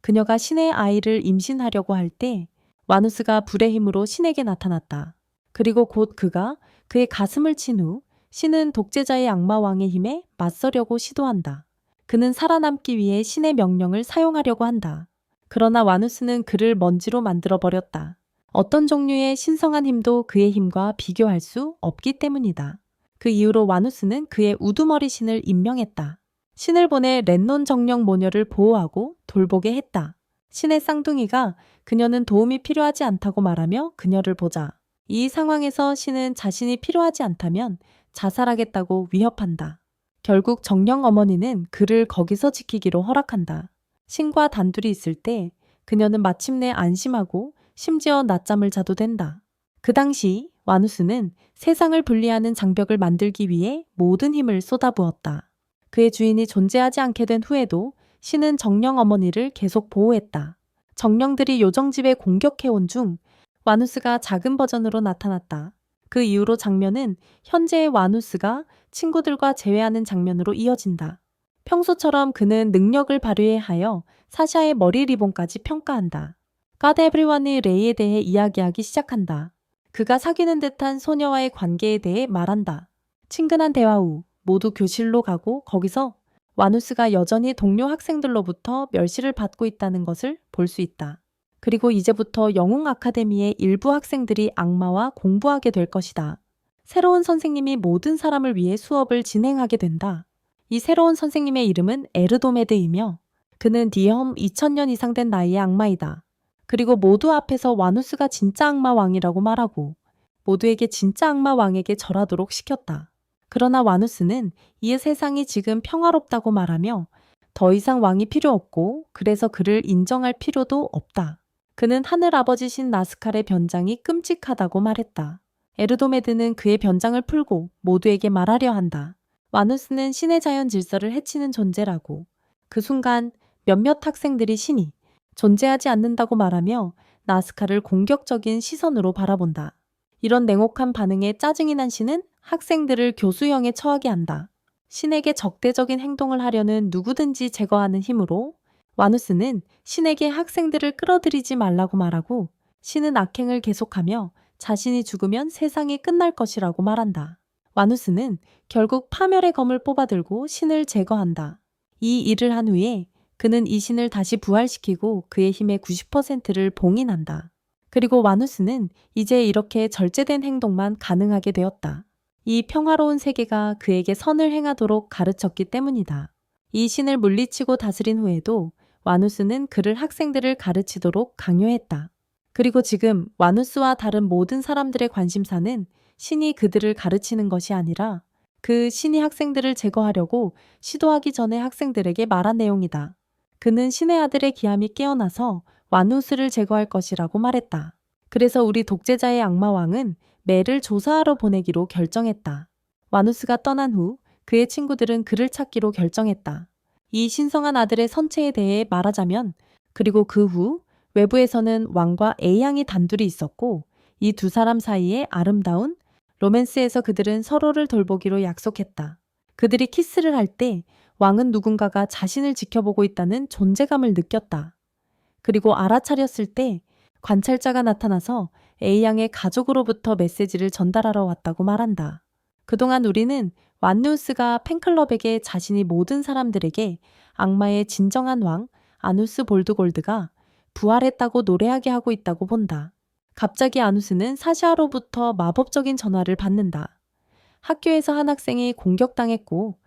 그녀가 신의 아이를 임신하려고 할 때 와누스가 불의 힘으로 신에게 나타났다. 그리고 곧 그가 그의 가슴을 친 후 신은 독재자의 악마왕의 힘에 맞서려고 시도한다. 그는 살아남기 위해 신의 명령을 사용하려고 한다. 그러나 와누스는 그를 먼지로 만들어버렸다. 어떤 종류의 신성한 힘도 그의 힘과 비교할 수 없기 때문이다. 그 이후로 와누스는 그의 우두머리 신을 임명했다. 신을 보내 렌논 정령 모녀를 보호하고 돌보게 했다. 신의 쌍둥이가 그녀는 도움이 필요하지 않다고 말하며 그녀를 보자. 이 상황에서 신은 자신이 필요하지 않다면 자살하겠다고 위협한다. 결국 정령 어머니는 그를 거기서 지키기로 허락한다. 신과 단둘이 있을 때 그녀는 마침내 안심하고 심지어 낮잠을 자도 된다. 그 당시 와누스는 세상을 분리하는 장벽을 만들기 위해 모든 힘을 쏟아부었다. 그의 주인이 존재하지 않게 된 후에도 신은 정령 어머니를 계속 보호했다. 정령들이 요정집에 공격해온 중 와누스가 작은 버전으로 나타났다. 그 이후로 장면은 현재의 와누스가 친구들과 재회하는 장면으로 이어진다. 평소처럼 그는 능력을 발휘해 하여 사샤의 머리 리본까지 평가한다. God Everyone의 레이에 대해 이야기하기 시작한다. 그가 사귀는 듯한 소녀와의 관계에 대해 말한다. 친근한 대화 후 모두 교실로 가고 거기서 와누스가 여전히 동료 학생들로부터 멸시를 받고 있다는 것을 볼 수 있다. 그리고 이제부터 영웅 아카데미의 일부 학생들이 악마와 공부하게 될 것이다. 새로운 선생님이 모든 사람을 위해 수업을 진행하게 된다. 이 새로운 선생님의 이름은 에르도메드이며 그는 디엄 2000년 이상 된 나이의 악마이다. 그리고 모두 앞에서 와누스가 진짜 악마 왕이라고 말하고 모두에게 진짜 악마 왕에게 절하도록 시켰다. 그러나 와누스는 이 세상이 지금 평화롭다고 말하며 더 이상 왕이 필요 없고 그래서 그를 인정할 필요도 없다. 그는 하늘아버지신 나스칼의 변장이 끔찍하다고 말했다. 에르도메드는 그의 변장을 풀고 모두에게 말하려 한다. 와누스는 신의 자연 질서를 해치는 존재라고. 그 순간 몇몇 학생들이 신이 존재하지 않는다고 말하며 나스칼을 공격적인 시선으로 바라본다. 이런 냉혹한 반응에 짜증이 난 신은 학생들을 교수형에 처하게 한다. 신에게 적대적인 행동을 하려는 누구든지 제거하는 힘으로 와누스는 신에게 학생들을 끌어들이지 말라고 말하고 신은 악행을 계속하며 자신이 죽으면 세상이 끝날 것이라고 말한다. 와누스는 결국 파멸의 검을 뽑아들고 신을 제거한다. 이 일을 한 후에 그는 이 신을 다시 부활시키고 그의 힘의 90%를 봉인한다. 그리고 와누스는 이제 이렇게 절제된 행동만 가능하게 되었다. 이 평화로운 세계가 그에게 선을 행하도록 가르쳤기 때문이다. 이 신을 물리치고 다스린 후에도 와누스는 그를 학생들을 가르치도록 강요했다. 그리고 지금 와누스와 다른 모든 사람들의 관심사는 신이 그들을 가르치는 것이 아니라 그 신이 학생들을 제거하려고 시도하기 전에 학생들에게 말한 내용이다. 그는 신의 아들의 기함이 깨어나서 와누스를 제거할 것이라고 말했다. 그래서 우리 독재자의 악마왕은 매를 조사하러 보내기로 결정했다. 와누스가 떠난 후 그의 친구들은 그를 찾기로 결정했다. 이 신성한 아들의 선체에 대해 말하자면 그리고 그 후 외부에서는 왕과 A양이 단둘이 있었고 이 두 사람 사이에 아름다운 로맨스에서 그들은 서로를 돌보기로 약속했다. 그들이 키스를 할 때 왕은 누군가가 자신을 지켜보고 있다는 존재감을 느꼈다. 그리고 알아차렸을 때 관찰자가 나타나서 A양의 가족으로부터 메시지를 전달하러 왔다고 말한다. 그동안 우리는 완누스가 팬클럽에게 자신이 모든 사람들에게 악마의 진정한 왕 아누스 볼드골드가 부활했다고 노래하게 하고 있다고 본다. 갑자기 아누스는 사샤로부터 마법적인 전화를 받는다. 학교에서 한 학생이 공격당했고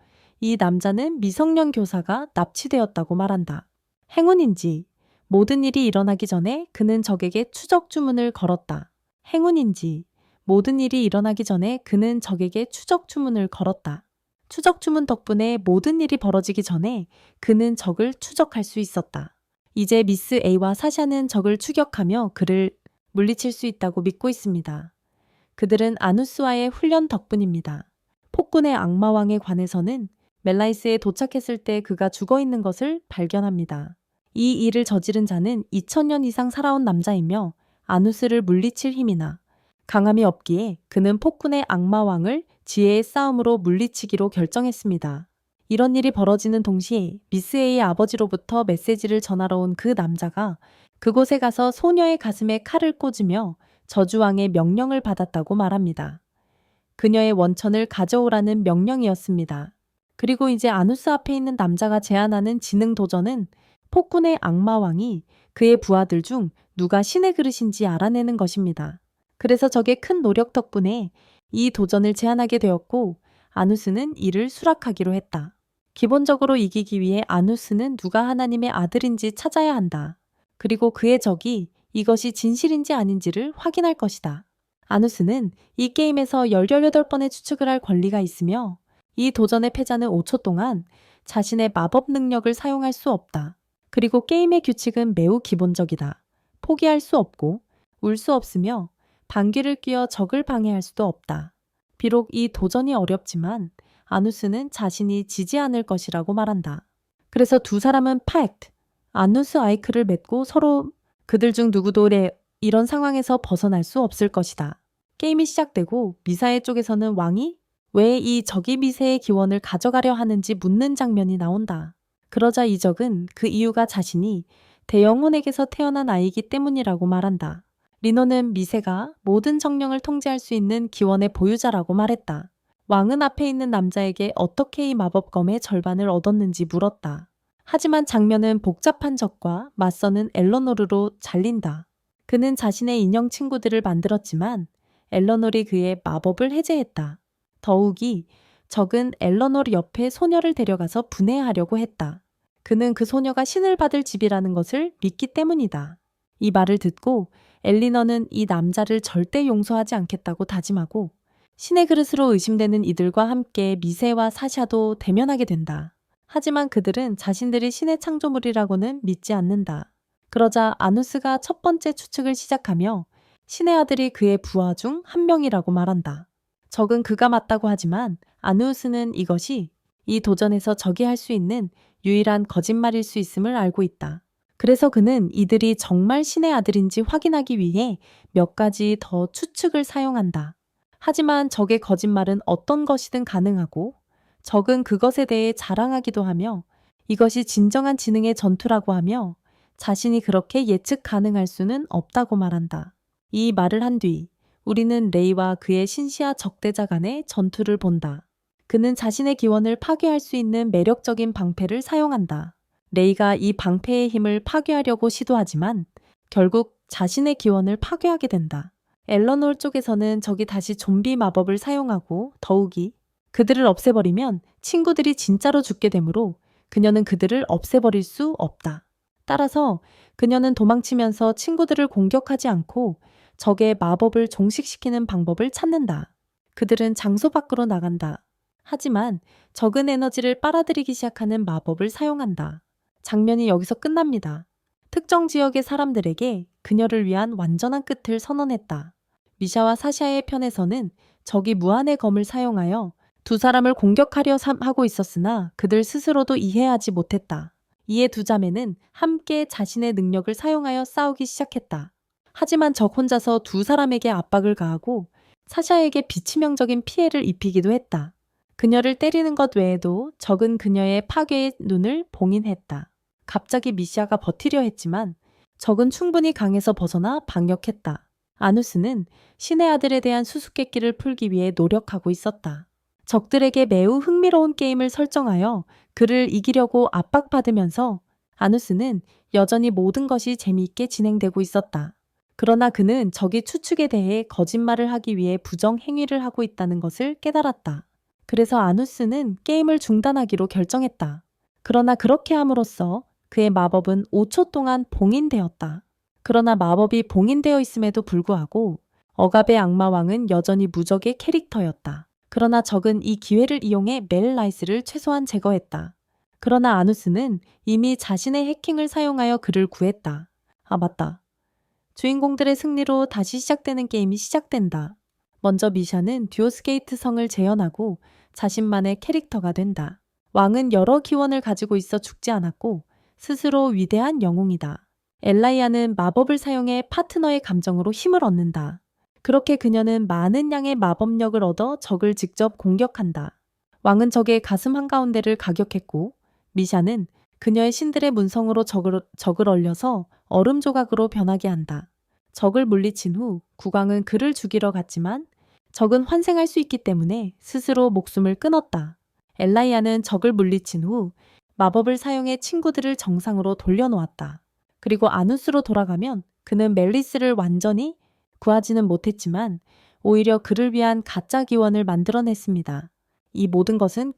이 남자는 미성년 교사가 납치되었다고 말한다. 행운인지 모든 일이 일어나기 전에 그는 적에게 추적 주문을 걸었다. 행운인지 모든 일이 일어나기 전에 그는 적에게 추적 주문을 걸었다. 추적 주문 덕분에 모든 일이 벌어지기 전에 그는 적을 추적할 수 있었다. 이제 미스 A와 사샤는 적을 추격하며 그를 물리칠 수 있다고 믿고 있습니다. 그들은 아누스와의 훈련 덕분입니다. 폭군의 악마왕에 관해서는 멜라이스에 도착했을 때 그가 죽어있는 것을 발견합니다. 이 일을 저지른 자는 2000년 이상 살아온 남자이며 아누스를 물리칠 힘이나 강함이 없기에 그는 폭군의 악마왕을 지혜의 싸움으로 물리치기로 결정했습니다. 이런 일이 벌어지는 동시에 미스 A의 아버지로부터 메시지를 전하러 온 그 남자가 그곳에 가서 소녀의 가슴에 칼을 꽂으며 저주왕의 명령을 받았다고 말합니다. 그녀의 원천을 가져오라는 명령이었습니다. 그리고 이제 아누스 앞에 있는 남자가 제안하는 지능 도전은 폭군의 악마왕이 그의 부하들 중 누가 신의 그릇인지 알아내는 것입니다. 그래서 적의 큰 노력 덕분에 이 도전을 제안하게 되었고 아누스는 이를 수락하기로 했다. 기본적으로 이기기 위해 아누스는 누가 하나님의 아들인지 찾아야 한다. 그리고 그의 적이 이것이 진실인지 아닌지를 확인할 것이다. 아누스는 이 게임에서 18번의 추측을 할 권리가 있으며 이 도전의 패자는 5초 동안 자신의 마법 능력을 사용할 수 없다. 그리고 게임의 규칙은 매우 기본적이다. 포기할 수 없고 울 수 없으며 방귀를 뀌어 적을 방해할 수도 없다. 비록 이 도전이 어렵지만 아누스는 자신이 지지 않을 것이라고 말한다. 그래서 두 사람은 팩트, 아누스 아이크를 맺고 서로 그들 중 누구도 이런 상황에서 벗어날 수 없을 것이다. 게임이 시작되고 미사엘 쪽에서는 왕이 왜 이 적이 미세의 기원을 가져가려 하는지 묻는 장면이 나온다. 그러자 이 적은 그 이유가 자신이 대영혼에게서 태어난 아이이기 때문이라고 말한다. 리노는 미세가 모든 정령을 통제할 수 있는 기원의 보유자라고 말했다. 왕은 앞에 있는 남자에게 어떻게 이 마법검의 절반을 얻었는지 물었다. 하지만 장면은 복잡한 적과 맞서는 엘러노르로 잘린다. 그는 자신의 인형 친구들을 만들었지만 엘러노르이 그의 마법을 해제했다. 더욱이 적은 엘러노르 옆에 소녀를 데려가서 분해하려고 했다. 그는 그 소녀가 신을 받을 집이라는 것을 믿기 때문이다. 이 말을 듣고 엘리너는 이 남자를 절대 용서하지 않겠다고 다짐하고 신의 그릇으로 의심되는 이들과 함께 미세와 사샤도 대면하게 된다. 하지만 그들은 자신들이 신의 창조물이라고는 믿지 않는다. 그러자 아누스가 첫 번째 추측을 시작하며 신의 아들이 그의 부하 중 한 명이라고 말한다. 적은 그가 맞다고 하지만 아누스는 이것이 이 도전에서 적이 할 수 있는 유일한 거짓말일 수 있음을 알고 있다. 그래서 그는 이들이 정말 신의 아들인지 확인하기 위해 몇 가지 더 추측을 사용한다. 하지만 적의 거짓말은 어떤 것이든 가능하고 적은 그것에 대해 자랑하기도 하며 이것이 진정한 지능의 전투라고 하며 자신이 그렇게 예측 가능할 수는 없다고 말한다. 이 말을 한 뒤 우리는 레이와 그의 신시아 적대자 간의 전투를 본다. 그는 자신의 기원을 파괴할 수 있는 매력적인 방패를 사용한다. 레이가 이 방패의 힘을 파괴하려고 시도하지만 결국 자신의 기원을 파괴하게 된다. 엘러놀 쪽에서는 적이 다시 좀비 마법을 사용하고 더욱이 그들을 없애버리면 친구들이 진짜로 죽게 되므로 그녀는 그들을 없애버릴 수 없다. 따라서 그녀는 도망치면서 친구들을 공격하지 않고 적의 마법을 종식시키는 방법을 찾는다. 그들은 장소 밖으로 나간다. 하지만 적은 에너지를 빨아들이기 시작하는 마법을 사용한다. 장면이 여기서 끝납니다. 특정 지역의 사람들에게 그녀를 위한 완전한 끝을 선언했다. 미샤와 사샤의 편에서는 적이 무한의 검을 사용하여 두 사람을 공격하려 하고 있었으나 그들 스스로도 이해하지 못했다. 이에 두 자매는 함께 자신의 능력을 사용하여 싸우기 시작했다. 하지만 적 혼자서 두 사람에게 압박을 가하고 사샤에게 비치명적인 피해를 입히기도 했다. 그녀를 때리는 것 외에도 적은 그녀의 파괴의 눈을 봉인했다. 갑자기 미샤가 버티려 했지만 적은 충분히 강에서 벗어나 방역했다. 아누스는 신의 아들에 대한 수수께끼를 풀기 위해 노력하고 있었다. 적들에게 매우 흥미로운 게임을 설정하여 그를 이기려고 압박받으면서 아누스는 여전히 모든 것이 재미있게 진행되고 있었다. 그러나 그는 적의 추측에 대해 거짓말을 하기 위해 부정 행위를 하고 있다는 것을 깨달았다. 그래서 아누스는 게임을 중단하기로 결정했다. 그러나 그렇게 함으로써 그의 마법은 5초 동안 봉인되었다. 그러나 마법이 봉인되어 있음에도 불구하고 억압의 악마왕은 여전히 무적의 캐릭터였다. 그러나 적은 이 기회를 이용해 멜라이스를 최소한 제거했다. 그러나 아누스는 이미 자신의 해킹을 사용하여 그를 구했다. 아, 맞다. 주인공들의 승리로 다시 시작되는 게임이 시작된다. 먼저 미샤는 듀오스게이트 성을 재현하고 자신만의 캐릭터가 된다. 왕은 여러 기원을 가지고 있어 죽지 않았고 스스로 위대한 영웅이다. 엘라이아는 마법을 사용해 파트너의 감정으로 힘을 얻는다. 그렇게 그녀는 많은 양의 마법력을 얻어 적을 직접 공격한다. 왕은 적의 가슴 한가운데를 가격했고 미샤는 그녀의 신들의 문성으로 적을 얼려서 얼음 조각으로 변하게 한다. 적을 물리친 후 국왕은 그를 죽이러 갔지만 적은 환생할 수 있기 때문에 스스로 목숨을 끊었다. 엘라이아는 적을 물리친 후 마법을 사용해 친구들을 정상으로 돌려놓았다. 그리고 아누스로 돌아가면 그는 멜리스를 완전히 구하지는 못했지만 오히려 그를 위한 가짜 기원을 만들어냈습니다. 이 모든 것은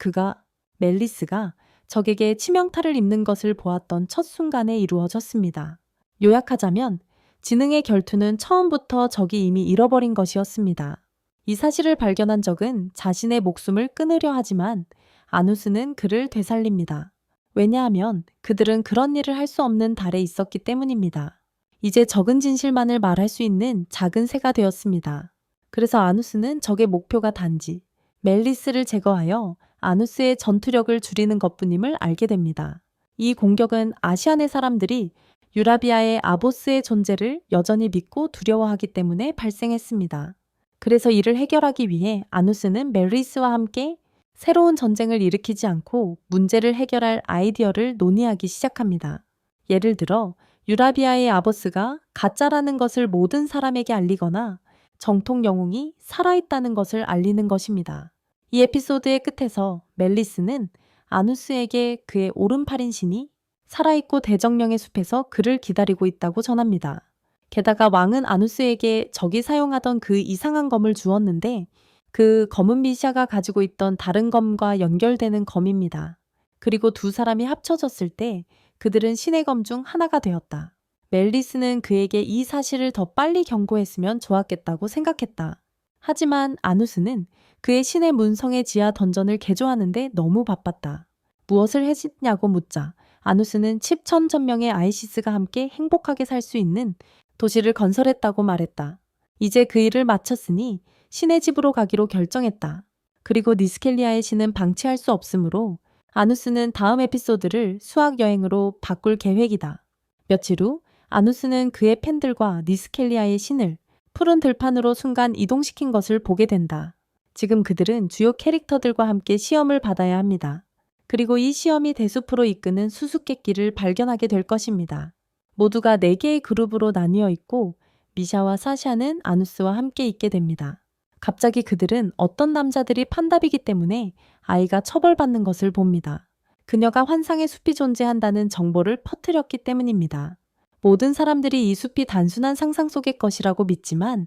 멜리스가 적에게 치명타를 입는 것을 보았던 첫 순간에 이루어졌습니다. 요약하자면 지능의 결투는 처음부터 적이 이미 잃어버린 것이었습니다. 이 사실을 발견한 적은 자신의 목숨을 끊으려 하지만 아누스는 그를 되살립니다. 왜냐하면 그들은 그런 일을 할 수 없는 달에 있었기 때문입니다. 이제 적은 진실만을 말할 수 있는 작은 새가 되었습니다. 그래서 아누스는 적의 목표가 단지 멜리스를 제거하여 아누스의 전투력을 줄이는 것뿐임을 알게 됩니다. 이 공격은 아시안의 사람들이 유라비아의 아보스의 존재를 여전히 믿고 두려워하기 때문에 발생했습니다. 그래서 이를 해결하기 위해 아누스는 멜리스와 함께 새로운 전쟁을 일으키지 않고 문제를 해결할 아이디어를 논의하기 시작합니다. 예를 들어 유라비아의 아보스가 가짜라는 것을 모든 사람에게 알리거나 정통 영웅이 살아있다는 것을 알리는 것입니다. 이 에피소드의 끝에서 멜리스는 아누스에게 그의 오른팔인 신이 살아있고 대정령의 숲에서 그를 기다리고 있다고 전합니다. 게다가 왕은 아누스에게 적이 사용하던 그 이상한 검을 주었는데 그 검은 미샤가 가지고 있던 다른 검과 연결되는 검입니다. 그리고 두 사람이 합쳐졌을 때 그들은 신의 검 중 하나가 되었다. 멜리스는 그에게 이 사실을 더 빨리 경고했으면 좋았겠다고 생각했다. 하지만 아누스는 그의 신의 문성의 지하 던전을 개조하는데 너무 바빴다. 무엇을 했냐고 묻자 아누스는 칩천천명의 아이시스가 함께 행복하게 살 수 있는 도시를 건설했다고 말했다. 이제 그 일을 마쳤으니 신의 집으로 가기로 결정했다. 그리고 니스켈리아의 신은 방치할 수 없으므로 아누스는 다음 에피소드를 수학 여행으로 바꿀 계획이다. 며칠 후 아누스는 그의 팬들과 니스켈리아의 신을 푸른 들판으로 순간 이동시킨 것을 보게 된다. 지금 그들은 주요 캐릭터들과 함께 시험을 받아야 합니다. 그리고 이 시험이 대숲으로 이끄는 수수께끼를 발견하게 될 것입니다. 모두가 4개의 그룹으로 나뉘어 있고 미샤와 사샤는 아누스와 함께 있게 됩니다. 갑자기 그들은 어떤 남자들이 판답이기 때문에 아이가 처벌받는 것을 봅니다. 그녀가 환상의 숲이 존재한다는 정보를 퍼뜨렸기 때문입니다. 모든 사람들이 이 숲이 단순한 상상 속의 것이라고 믿지만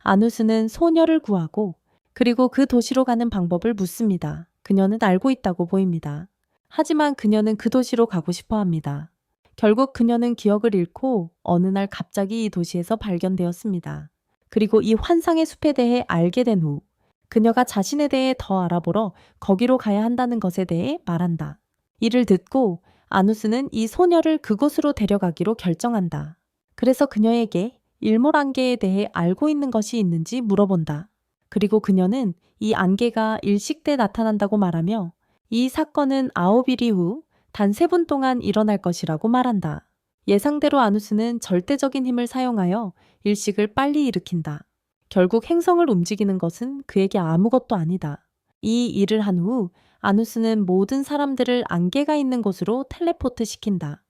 아누스는 소녀를 구하고 그리고 그 도시로 가는 방법을 묻습니다. 그녀는 알고 있다고 보입니다. 하지만 그녀는 그 도시로 가고 싶어 합니다. 결국 그녀는 기억을 잃고 어느 날 갑자기 이 도시에서 발견되었습니다. 그리고 이 환상의 숲에 대해 알게 된 후 그녀가 자신에 대해 더 알아보러 거기로 가야 한다는 것에 대해 말한다. 이를 듣고 아누스는 이 소녀를 그곳으로 데려가기로 결정한다. 그래서 그녀에게 일몰안개에 대해 알고 있는 것이 있는지 물어본다. 그리고 그녀는 이 안개가 일식 때 나타난다고 말하며 이 사건은 9일 이후 단 3분 동안 일어날 것이라고 말한다. 예상대로 아누스는 절대적인 힘을 사용하여 일식을 빨리 일으킨다. 결국 행성을 움직이는 것은 그에게 아무것도 아니다. 이 일을 한 후 아누스는 모든 사람들을 안개가 있는 곳으로 텔레포트 시킨다.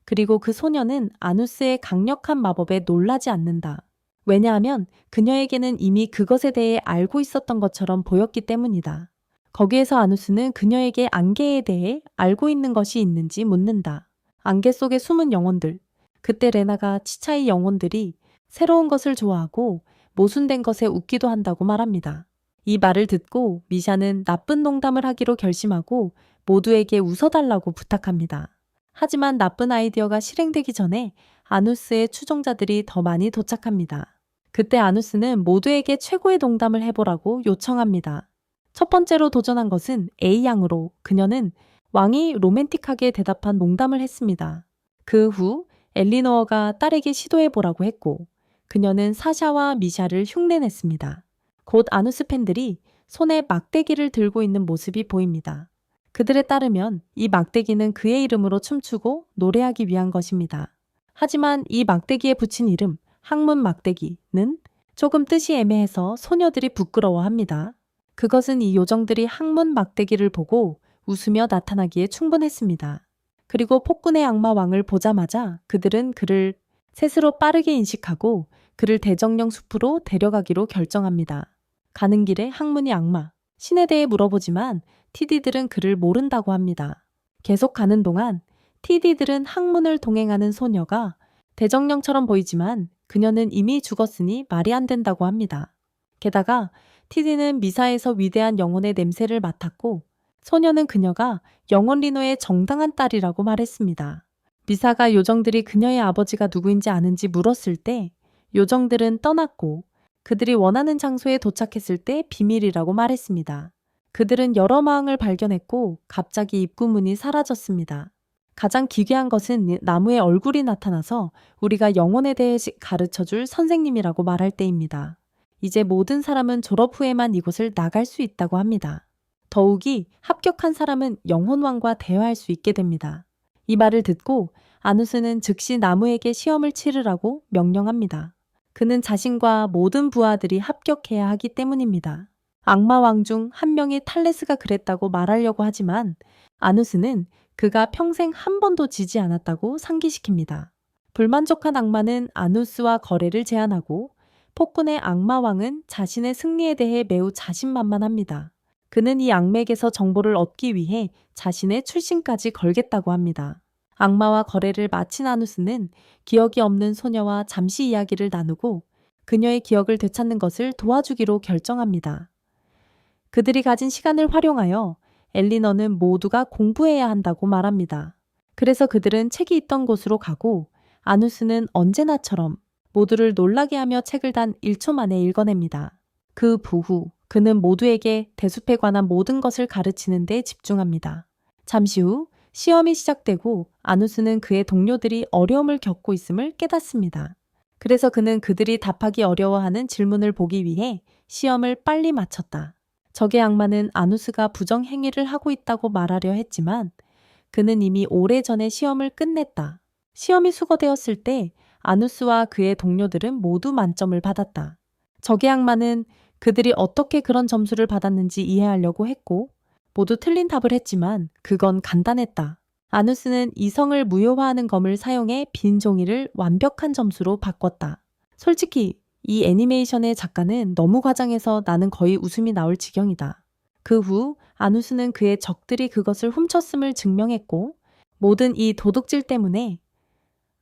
그리고 그 소녀는 아누스의 강력한 마법에 놀라지 않는다. 왜냐하면 그녀에게는 이미 그것에 대해 알고 있었던 것처럼 보였기 때문이다. 거기에서 아누스는 그녀에게 안개에 대해 알고 있는 것이 있는지 묻는다. 안개 속의 숨은 영혼들. 그때 레나가 치차의 영혼들이 새로운 것을 좋아하고 모순된 것에 웃기도 한다고 말합니다. 이 말을 듣고 미샤는 나쁜 농담을 하기로 결심하고 모두에게 웃어달라고 부탁합니다. 하지만 나쁜 아이디어가 실행되기 전에 아누스의 추종자들이 더 많이 도착합니다. 그때 아누스는 모두에게 최고의 농담을 해보라고 요청합니다. 첫 번째로 도전한 것은 A양으로 그녀는 왕이 로맨틱하게 대답한 농담을 했습니다. 그 후 엘리노어가 딸에게 시도해보라고 했고 그녀는 사샤와 미샤를 흉내냈습니다. 곧 아누스 팬들이 손에 막대기를 들고 있는 모습이 보입니다. 그들에 따르면 이 막대기는 그의 이름으로 춤추고 노래하기 위한 것입니다. 하지만 이 막대기에 붙인 이름 항문 막대기는 조금 뜻이 애매해서 소녀들이 부끄러워합니다. 그것은 이 요정들이 항문 막대기를 보고 웃으며 나타나기에 충분했습니다. 그리고 폭군의 악마 왕을 보자마자 그들은 그를 셋으로 빠르게 인식하고 그를 대정령 숲으로 데려가기로 결정합니다. 가는 길에 항문이 악마, 신에 대해 물어보지만 TD들은 그를 모른다고 합니다. 계속 가는 동안 TD들은 항문을 동행하는 소녀가 대정령처럼 보이지만 그녀는 이미 죽었으니 말이 안 된다고 합니다. 게다가 TD는 미사에서 위대한 영혼의 냄새를 맡았고 소녀는 그녀가 영혼 리노의 정당한 딸이라고 말했습니다. 미사가 요정들이 그녀의 아버지가 누구인지 아는지 물었을 때 요정들은 떠났고 그들이 원하는 장소에 도착했을 때 비밀이라고 말했습니다. 그들은 여러 마왕을 발견했고 갑자기 입구문이 사라졌습니다. 가장 기괴한 것은 나무의 얼굴이 나타나서 우리가 영혼에 대해 가르쳐줄 선생님이라고 말할 때입니다. 이제 모든 사람은 졸업 후에만 이곳을 나갈 수 있다고 합니다. 더욱이 합격한 사람은 영혼왕과 대화할 수 있게 됩니다. 이 말을 듣고 아누스는 즉시 나무에게 시험을 치르라고 명령합니다. 그는 자신과 모든 부하들이 합격해야 하기 때문입니다. 악마왕 중 한 명이 탈레스가 그랬다고 말하려고 하지만 아누스는 그가 평생 한 번도 지지 않았다고 상기시킵니다. 불만족한 악마는 아누스와 거래를 제안하고 폭군의 악마왕은 자신의 승리에 대해 매우 자신만만합니다. 그는 이 악맥에서 정보를 얻기 위해 자신의 출신까지 걸겠다고 합니다. 악마와 거래를 마친 아누스는 기억이 없는 소녀와 잠시 이야기를 나누고 그녀의 기억을 되찾는 것을 도와주기로 결정합니다. 그들이 가진 시간을 활용하여 엘리너는 모두가 공부해야 한다고 말합니다. 그래서 그들은 책이 있던 곳으로 가고 아누스는 언제나처럼 모두를 놀라게 하며 책을 단 1초 만에 읽어냅니다. 그 부후 그는 모두에게 대숲에 관한 모든 것을 가르치는 데 집중합니다. 잠시 후 시험이 시작되고 아누스는 그의 동료들이 어려움을 겪고 있음을 깨닫습니다. 그래서 그는 그들이 답하기 어려워하는 질문을 보기 위해 시험을 빨리 마쳤다. 적의 악마는 아누스가 부정행위를 하고 있다고 말하려 했지만 그는 이미 오래전에 시험을 끝냈다. 시험이 수거되었을 때 아누스와 그의 동료들은 모두 만점을 받았다. 적의 악마는 그들이 어떻게 그런 점수를 받았는지 이해하려고 했고 모두 틀린 답을 했지만 그건 간단했다. 아누스는 이성을 무효화하는 검을 사용해 빈 종이를 완벽한 점수로 바꿨다. 솔직히 이 애니메이션의 작가는 너무 과장해서 나는 거의 웃음이 나올 지경이다. 그 후 아누스는 그의 적들이 그것을 훔쳤음을 증명했고 모든 이 도둑질 때문에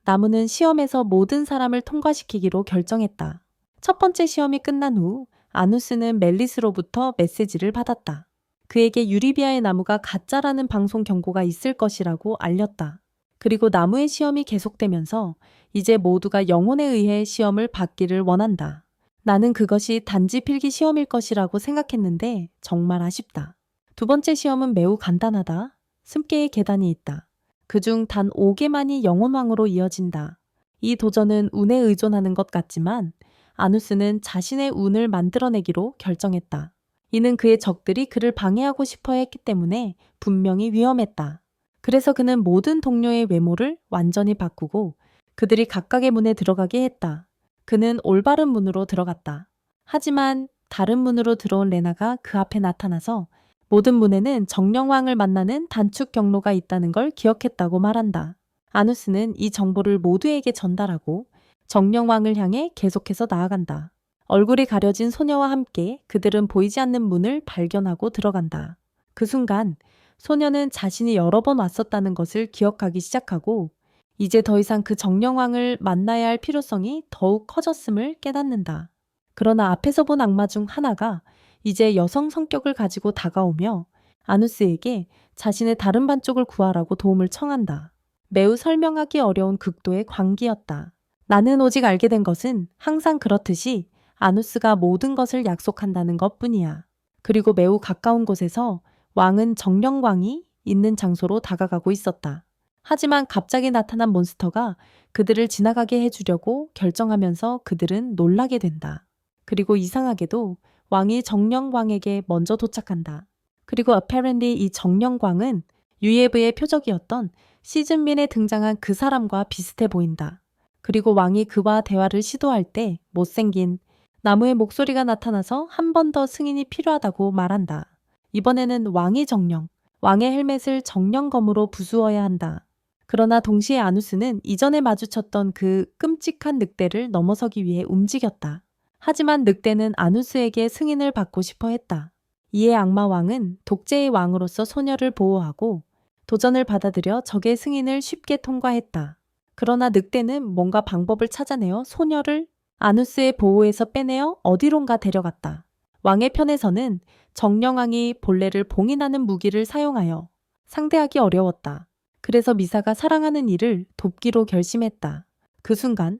나무는 시험에서 모든 사람을 통과시키기로 결정했다. 첫 번째 시험이 끝난 후 아누스는 멜리스로부터 메시지를 받았다. 그에게 유리비아의 나무가 가짜라는 방송 경고가 있을 것이라고 알렸다. 그리고 나무의 시험이 계속되면서 이제 모두가 영혼에 의해 시험을 받기를 원한다. 나는 그것이 단지 필기 시험일 것이라고 생각했는데 정말 아쉽다. 두 번째 시험은 매우 간단하다. 습계의 계단이 있다. 그중 단 5개만이 영혼왕으로 이어진다. 이 도전은 운에 의존하는 것 같지만 아누스는 자신의 운을 만들어내기로 결정했다. 이는 그의 적들이 그를 방해하고 싶어 했기 때문에 분명히 위험했다. 그래서 그는 모든 동료의 외모를 완전히 바꾸고 그들이 각각의 문에 들어가게 했다. 그는 올바른 문으로 들어갔다. 하지만 다른 문으로 들어온 레나가 그 앞에 나타나서 모든 문에는 정령왕을 만나는 단축 경로가 있다는 걸 기억했다고 말한다. 아누스는 이 정보를 모두에게 전달하고 정령왕을 향해 계속해서 나아간다. 얼굴이 가려진 소녀와 함께 그들은 보이지 않는 문을 발견하고 들어간다. 그 순간 소녀는 자신이 여러 번 왔었다는 것을 기억하기 시작하고 이제 더 이상 그 정령왕을 만나야 할 필요성이 더욱 커졌음을 깨닫는다. 그러나 앞에서 본 악마 중 하나가 이제 여성 성격을 가지고 다가오며 아누스에게 자신의 다른 반쪽을 구하라고 도움을 청한다. 매우 설명하기 어려운 극도의 광기였다. 나는 오직 알게 된 것은 항상 그렇듯이 아누스가 모든 것을 약속한다는 것뿐이야. 그리고 매우 가까운 곳에서 왕은 정령광이 있는 장소로 다가가고 있었다. 하지만 갑자기 나타난 몬스터가 그들을 지나가게 해주려고 결정하면서 그들은 놀라게 된다. 그리고 이상하게도 왕이 정령광에게 먼저 도착한다. 그리고 apparently 이 정령광은 유예브의 표적이었던 시즌민에 등장한 그 사람과 비슷해 보인다. 그리고 왕이 그와 대화를 시도할 때 못생긴 나무의 목소리가 나타나서 한 번 더 승인이 필요하다고 말한다. 이번에는 왕이 정령, 왕의 헬멧을 정령검으로 부수어야 한다. 그러나 동시에 아누스는 이전에 마주쳤던 그 끔찍한 늑대를 넘어서기 위해 움직였다. 하지만 늑대는 아누스에게 승인을 받고 싶어 했다. 이에 악마왕은 독재의 왕으로서 소녀를 보호하고 도전을 받아들여 적의 승인을 쉽게 통과했다. 그러나 늑대는 뭔가 방법을 찾아내어 소녀를 아누스의 보호에서 빼내어 어디론가 데려갔다. 왕의 편에서는 정령왕이 본래를 봉인하는 무기를 사용하여 상대하기 어려웠다. 그래서 미사가 사랑하는 이를 돕기로 결심했다. 그 순간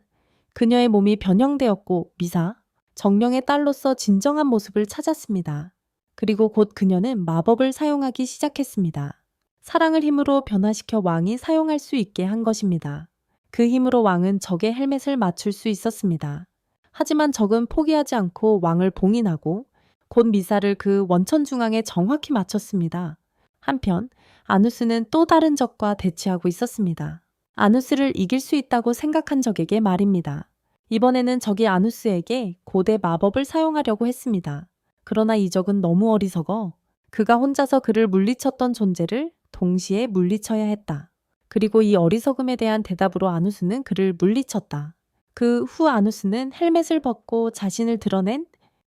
그녀의 몸이 변형되었고 미사, 정령의 딸로서 진정한 모습을 찾았습니다. 그리고 곧 그녀는 마법을 사용하기 시작했습니다. 사랑을 힘으로 변화시켜 왕이 사용할 수 있게 한 것입니다. 그 힘으로 왕은 적의 헬멧을 맞출 수 있었습니다. 하지만 적은 포기하지 않고 왕을 봉인하고 곧 미사를 그 원천 중앙에 정확히 맞췄습니다. 한편 아누스는 또 다른 적과 대치하고 있었습니다. 아누스를 이길 수 있다고 생각한 적에게 말입니다. 이번에는 적이 아누스에게 고대 마법을 사용하려고 했습니다. 그러나 이 적은 너무 어리석어 그가 혼자서 그를 물리쳤던 존재를 동시에 물리쳐야 했다. 그리고 이 어리석음에 대한 대답으로 아누스는 그를 물리쳤다. 그 후 아누스는 헬멧을 벗고 자신을 드러낸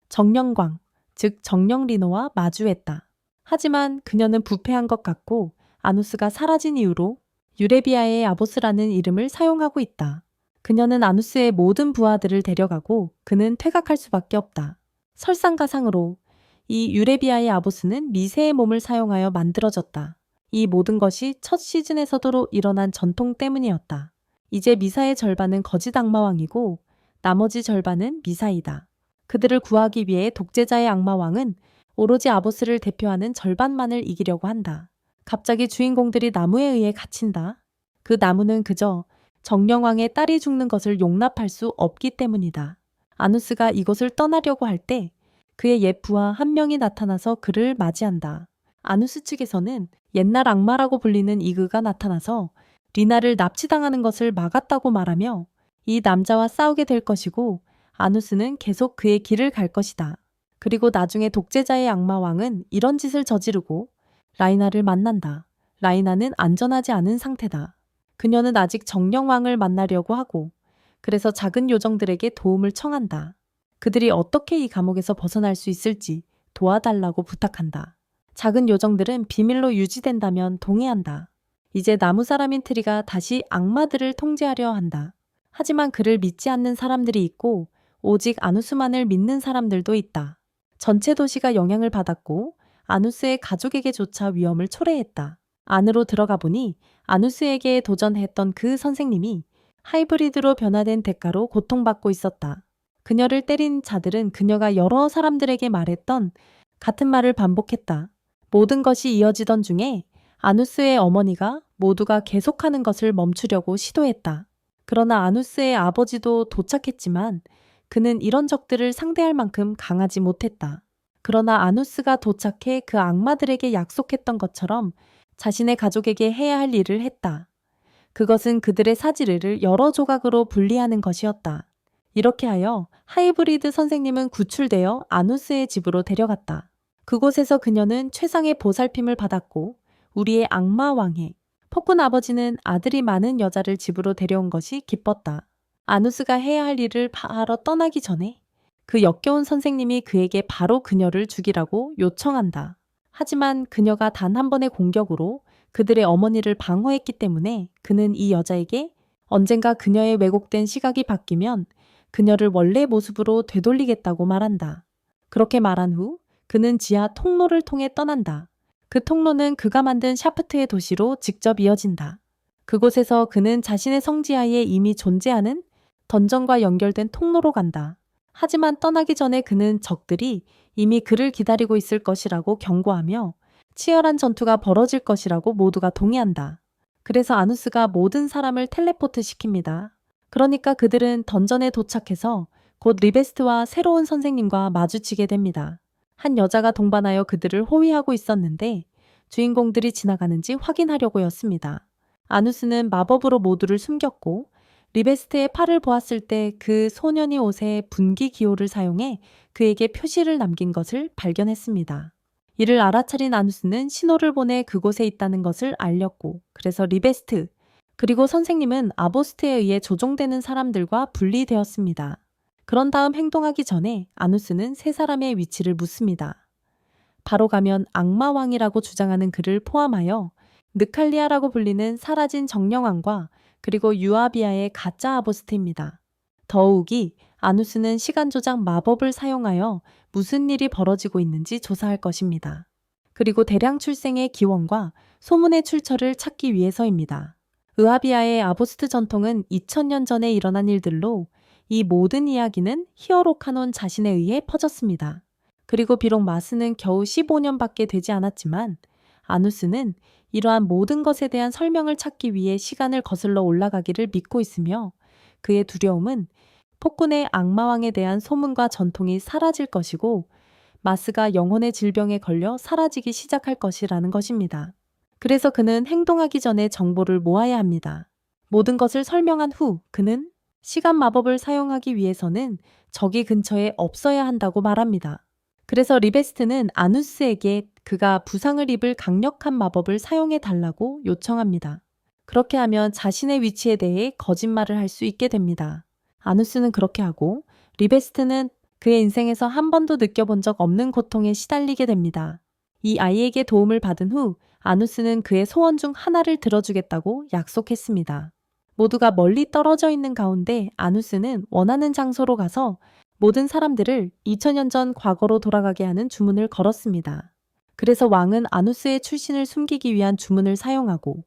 정령광, 즉 정령리노와 마주했다. 하지만 그녀는 부패한 것 같고 아누스가 사라진 이후로 유레비아의 아보스라는 이름을 사용하고 있다. 그녀는 아누스의 모든 부하들을 데려가고 그는 퇴각할 수밖에 없다. 설상가상으로 이 유레비아의 아보스는 미세의 몸을 사용하여 만들어졌다. 이 모든 것이 첫 시즌에서도 일어난 전통 때문이었다. 이제 미사의 절반은 거짓 악마왕이고 나머지 절반은 미사이다. 그들을 구하기 위해 독재자의 악마 왕은 오로지 아보스를 대표하는 절반만을 이기려고 한다. 갑자기 주인공들이 나무에 의해 갇힌다. 그 나무는 그저 정령왕의 딸이 죽는 것을 용납할 수 없기 때문이다. 아누스가 이곳을 떠나려고 할 때 그의 옛 부하 한 명이 나타나서 그를 맞이한다. 아누스 측에서는 옛날 악마라고 불리는 이그가 나타나서 리나를 납치당하는 것을 막았다고 말하며 이 남자와 싸우게 될 것이고 아누스는 계속 그의 길을 갈 것이다. 그리고 나중에 독재자의 악마 왕은 이런 짓을 저지르고 라이나를 만난다. 라이나는 안전하지 않은 상태다. 그녀는 아직 정령왕을 만나려고 하고 그래서 작은 요정들에게 도움을 청한다. 그들이 어떻게 이 감옥에서 벗어날 수 있을지 도와달라고 부탁한다. 작은 요정들은 비밀로 유지된다면 동의한다. 이제 나무 사람인 트리가 다시 악마들을 통제하려 한다. 하지만 그를 믿지 않는 사람들이 있고 오직 아누스만을 믿는 사람들도 있다. 전체 도시가 영향을 받았고 아누스의 가족에게조차 위험을 초래했다. 안으로 들어가 보니 아누스에게 도전했던 그 선생님이 하이브리드로 변화된 대가로 고통받고 있었다. 그녀를 때린 자들은 그녀가 여러 사람들에게 말했던 같은 말을 반복했다. 모든 것이 이어지던 중에 아누스의 어머니가 모두가 계속하는 것을 멈추려고 시도했다. 그러나 아누스의 아버지도 도착했지만 그는 이런 적들을 상대할 만큼 강하지 못했다. 그러나 아누스가 도착해 그 악마들에게 약속했던 것처럼 자신의 가족에게 해야 할 일을 했다. 그것은 그들의 사지를 여러 조각으로 분리하는 것이었다. 이렇게 하여 하이브리드 선생님은 구출되어 아누스의 집으로 데려갔다. 그곳에서 그녀는 최상의 보살핌을 받았고 우리의 악마 왕의 폭군 아버지는 아들이 많은 여자를 집으로 데려온 것이 기뻤다. 아누스가 해야 할 일을 하러 떠나기 전에 그 역겨운 선생님이 그에게 바로 그녀를 죽이라고 요청한다. 하지만 그녀가 단 한 번의 공격으로 그들의 어머니를 방어했기 때문에 그는 이 여자에게 언젠가 그녀의 왜곡된 시각이 바뀌면 그녀를 원래 모습으로 되돌리겠다고 말한다. 그렇게 말한 후 그는 지하 통로를 통해 떠난다. 그 통로는 그가 만든 샤프트의 도시로 직접 이어진다. 그곳에서 그는 자신의 성지하에 이미 존재하는 던전과 연결된 통로로 간다. 하지만 떠나기 전에 그는 적들이 이미 그를 기다리고 있을 것이라고 경고하며 치열한 전투가 벌어질 것이라고 모두가 동의한다. 그래서 아누스가 모든 사람을 텔레포트 시킵니다. 그러니까 그들은 던전에 도착해서 곧 리베스트와 새로운 선생님과 마주치게 됩니다. 한 여자가 동반하여 그들을 호위하고 있었는데 주인공들이 지나가는지 확인하려고였습니다. 아누스는 마법으로 모두를 숨겼고 리베스트의 팔을 보았을 때 그 소년이 옷에 분기 기호를 사용해 그에게 표시를 남긴 것을 발견했습니다. 이를 알아차린 아누스는 신호를 보내 그곳에 있다는 것을 알렸고 그래서 리베스트 그리고 선생님은 아보스트에 의해 조종되는 사람들과 분리되었습니다. 그런 다음 행동하기 전에 아누스는 세 사람의 위치를 묻습니다. 바로 가면 악마왕이라고 주장하는 그를 포함하여 느칼리아라고 불리는 사라진 정령왕과 그리고 유아비아의 가짜 아보스트입니다. 더욱이 아누스는 시간 조작 마법을 사용하여 무슨 일이 벌어지고 있는지 조사할 것입니다. 그리고 대량 출생의 기원과 소문의 출처를 찾기 위해서입니다. 의아비아의 아보스트 전통은 2000년 전에 일어난 일들로 이 모든 이야기는 히어로 카논 자신에 의해 퍼졌습니다. 그리고 비록 마스는 겨우 15년밖에 되지 않았지만 아누스는 이러한 모든 것에 대한 설명을 찾기 위해 시간을 거슬러 올라가기를 믿고 있으며 그의 두려움은 폭군의 악마왕에 대한 소문과 전통이 사라질 것이고 마스가 영혼의 질병에 걸려 사라지기 시작할 것이라는 것입니다. 그래서 그는 행동하기 전에 정보를 모아야 합니다. 모든 것을 설명한 후 그는 시간 마법을 사용하기 위해서는 적이 근처에 없어야 한다고 말합니다. 그래서 리베스트는 아누스에게 그가 부상을 입을 강력한 마법을 사용해 달라고 요청합니다. 그렇게 하면 자신의 위치에 대해 거짓말을 할 수 있게 됩니다. 아누스는 그렇게 하고 리베스트는 그의 인생에서 한 번도 느껴본 적 없는 고통에 시달리게 됩니다. 이 아이에게 도움을 받은 후 아누스는 그의 소원 중 하나를 들어주겠다고 약속했습니다. 모두가 멀리 떨어져 있는 가운데 아누스는 원하는 장소로 가서 모든 사람들을 2000년 전 과거로 돌아가게 하는 주문을 걸었습니다. 그래서 왕은 아누스의 출신을 숨기기 위한 주문을 사용하고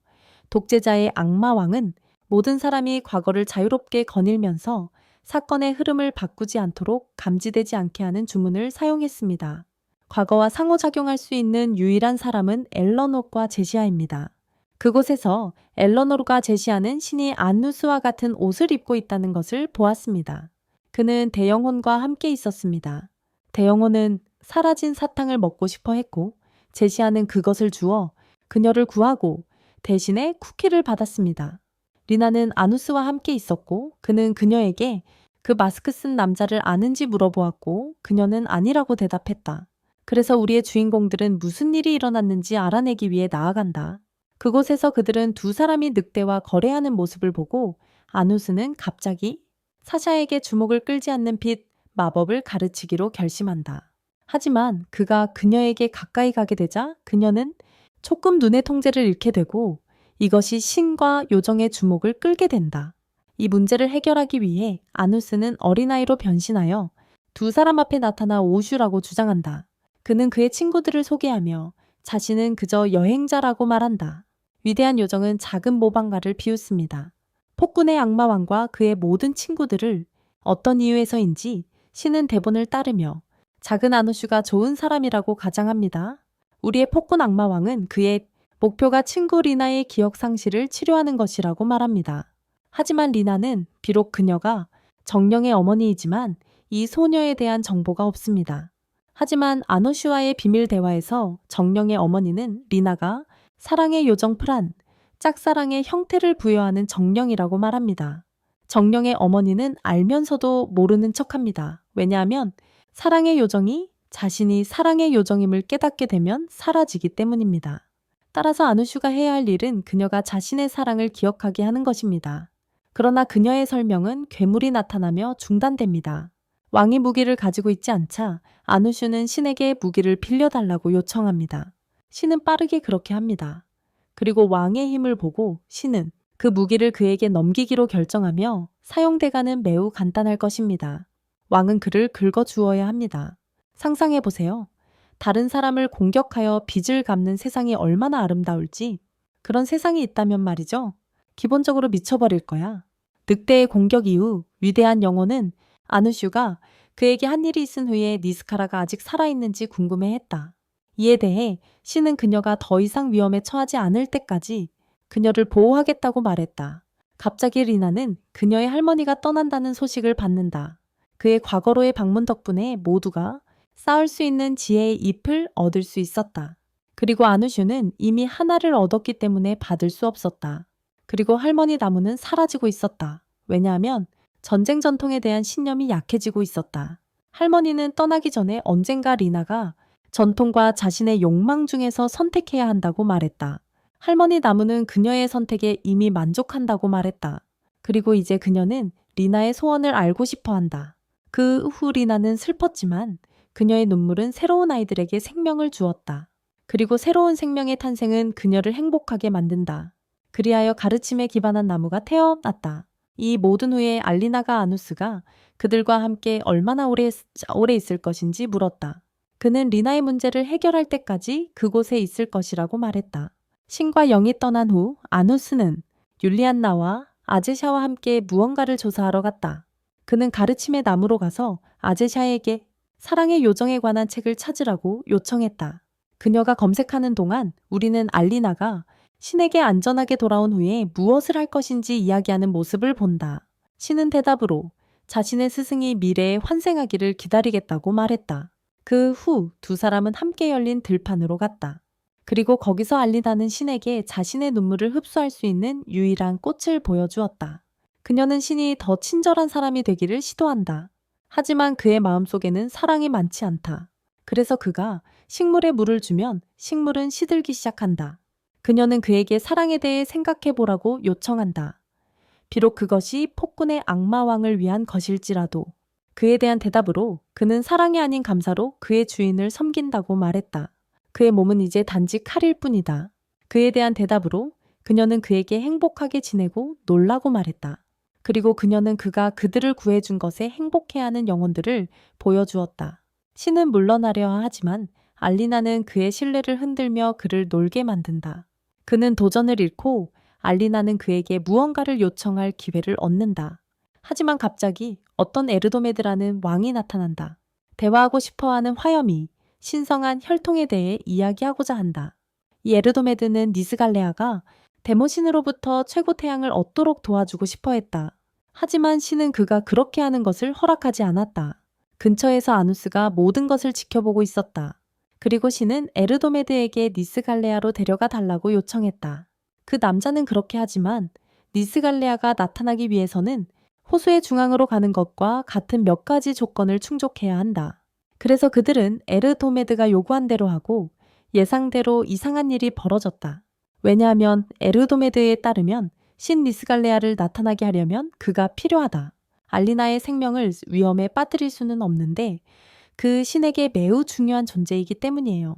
독재자의 악마 왕은 모든 사람이 과거를 자유롭게 거닐면서 사건의 흐름을 바꾸지 않도록 감지되지 않게 하는 주문을 사용했습니다. 과거와 상호작용할 수 있는 유일한 사람은 엘러노과 제시아입니다. 그곳에서 엘러노르가 제시하는 신이 아누스와 같은 옷을 입고 있다는 것을 보았습니다. 그는 대영혼과 함께 있었습니다. 대영혼은 사라진 사탕을 먹고 싶어 했고 제시아는 그것을 주어 그녀를 구하고 대신에 쿠키를 받았습니다. 리나는 아누스와 함께 있었고 그는 그녀에게 그 마스크 쓴 남자를 아는지 물어보았고 그녀는 아니라고 대답했다. 그래서 우리의 주인공들은 무슨 일이 일어났는지 알아내기 위해 나아간다. 그곳에서 그들은 두 사람이 늑대와 거래하는 모습을 보고 아누스는 갑자기 사샤에게 주목을 끌지 않는 빛 마법을 가르치기로 결심한다. 하지만 그가 그녀에게 가까이 가게 되자 그녀는 조금 눈의 통제를 잃게 되고 이것이 신과 요정의 주목을 끌게 된다. 이 문제를 해결하기 위해 아누스는 어린아이로 변신하여 두 사람 앞에 나타나 오슈라고 주장한다. 그는 그의 친구들을 소개하며 자신은 그저 여행자라고 말한다. 위대한 요정은 작은 모방가를 비웃습니다. 폭군의 악마왕과 그의 모든 친구들을 어떤 이유에서인지 신은 대본을 따르며 작은 아누슈가 좋은 사람이라고 가장합니다. 우리의 폭군 악마왕은 그의 목표가 친구 리나의 기억 상실을 치료하는 것이라고 말합니다. 하지만 리나는 비록 그녀가 정령의 어머니이지만 이 소녀에 대한 정보가 없습니다. 하지만 아누슈와의 비밀 대화에서 정령의 어머니는 리나가 사랑의 요정 프란, 짝사랑의 형태를 부여하는 정령이라고 말합니다. 정령의 어머니는 알면서도 모르는 척합니다. 왜냐하면 사랑의 요정이 자신이 사랑의 요정임을 깨닫게 되면 사라지기 때문입니다. 따라서 아누슈가 해야 할 일은 그녀가 자신의 사랑을 기억하게 하는 것입니다. 그러나 그녀의 설명은 괴물이 나타나며 중단됩니다. 왕이 무기를 가지고 있지 않자 아누슈는 신에게 무기를 빌려달라고 요청합니다. 신은 빠르게 그렇게 합니다. 그리고 왕의 힘을 보고 신은 그 무기를 그에게 넘기기로 결정하며 사용 대가는 매우 간단할 것입니다. 왕은 그를 긁어주어야 합니다. 상상해보세요. 다른 사람을 공격하여 빚을 갚는 세상이 얼마나 아름다울지. 그런 세상이 있다면 말이죠. 기본적으로 미쳐버릴 거야. 늑대의 공격 이후 위대한 영혼은 아누슈가 그에게 한 일이 있은 후에 니스카라가 아직 살아있는지 궁금해했다. 이에 대해 신은 그녀가 더 이상 위험에 처하지 않을 때까지 그녀를 보호하겠다고 말했다. 갑자기 리나는 그녀의 할머니가 떠난다는 소식을 받는다. 그의 과거로의 방문 덕분에 모두가 싸울 수 있는 지혜의 잎을 얻을 수 있었다. 그리고 아누슈는 이미 하나를 얻었기 때문에 받을 수 없었다. 그리고 할머니 나무는 사라지고 있었다. 왜냐하면 전쟁 전통에 대한 신념이 약해지고 있었다. 할머니는 떠나기 전에 언젠가 리나가 전통과 자신의 욕망 중에서 선택해야 한다고 말했다. 할머니 나무는 그녀의 선택에 이미 만족한다고 말했다. 그리고 이제 그녀는 리나의 소원을 알고 싶어 한다. 그 후 리나는 슬펐지만 그녀의 눈물은 새로운 아이들에게 생명을 주었다. 그리고 새로운 생명의 탄생은 그녀를 행복하게 만든다. 그리하여 가르침에 기반한 나무가 태어났다. 이 모든 후에 알리나가 아누스가 그들과 함께 얼마나 오래 있을 것인지 물었다. 그는 리나의 문제를 해결할 때까지 그곳에 있을 것이라고 말했다. 신과 영이 떠난 후 아누스는 율리안나와 아제샤와 함께 무언가를 조사하러 갔다. 그는 가르침의 나무로 가서 아제샤에게 사랑의 요정에 관한 책을 찾으라고 요청했다. 그녀가 검색하는 동안 우리는 알리나가 신에게 안전하게 돌아온 후에 무엇을 할 것인지 이야기하는 모습을 본다. 신은 대답으로 자신의 스승이 미래에 환생하기를 기다리겠다고 말했다. 그 후 두 사람은 함께 열린 들판으로 갔다. 그리고 거기서 알리나는 신에게 자신의 눈물을 흡수할 수 있는 유일한 꽃을 보여주었다. 그녀는 신이 더 친절한 사람이 되기를 시도한다. 하지만 그의 마음속에는 사랑이 많지 않다. 그래서 그가 식물에 물을 주면 식물은 시들기 시작한다. 그녀는 그에게 사랑에 대해 생각해보라고 요청한다. 비록 그것이 폭군의 악마왕을 위한 것일지라도 그에 대한 대답으로 그는 사랑이 아닌 감사로 그의 주인을 섬긴다고 말했다. 그의 몸은 이제 단지 칼일 뿐이다. 그에 대한 대답으로 그녀는 그에게 행복하게 지내고 놀라고 말했다. 그리고 그녀는 그가 그들을 구해준 것에 행복해하는 영혼들을 보여주었다. 신은 물러나려 하지만 알리나는 그의 신뢰를 흔들며 그를 놀게 만든다. 그는 도전을 잃고 알리나는 그에게 무언가를 요청할 기회를 얻는다. 하지만 갑자기 어떤 에르도메드라는 왕이 나타난다. 대화하고 싶어하는 화염이 신성한 혈통에 대해 이야기하고자 한다. 이 에르도메드는 니스갈레아가 데모신으로부터 최고 태양을 얻도록 도와주고 싶어 했다. 하지만 신은 그가 그렇게 하는 것을 허락하지 않았다. 근처에서 아누스가 모든 것을 지켜보고 있었다. 그리고 신은 에르도메드에게 니스갈레아로 데려가 달라고 요청했다. 그 남자는 그렇게 하지만 니스갈레아가 나타나기 위해서는 호수의 중앙으로 가는 것과 같은 몇 가지 조건을 충족해야 한다. 그래서 그들은 에르도메드가 요구한 대로 하고 예상대로 이상한 일이 벌어졌다. 왜냐하면 에르도메드에 따르면 신 니스갈레아를 나타나게 하려면 그가 필요하다. 알리나의 생명을 위험에 빠뜨릴 수는 없는데 그 신에게 매우 중요한 존재이기 때문이에요.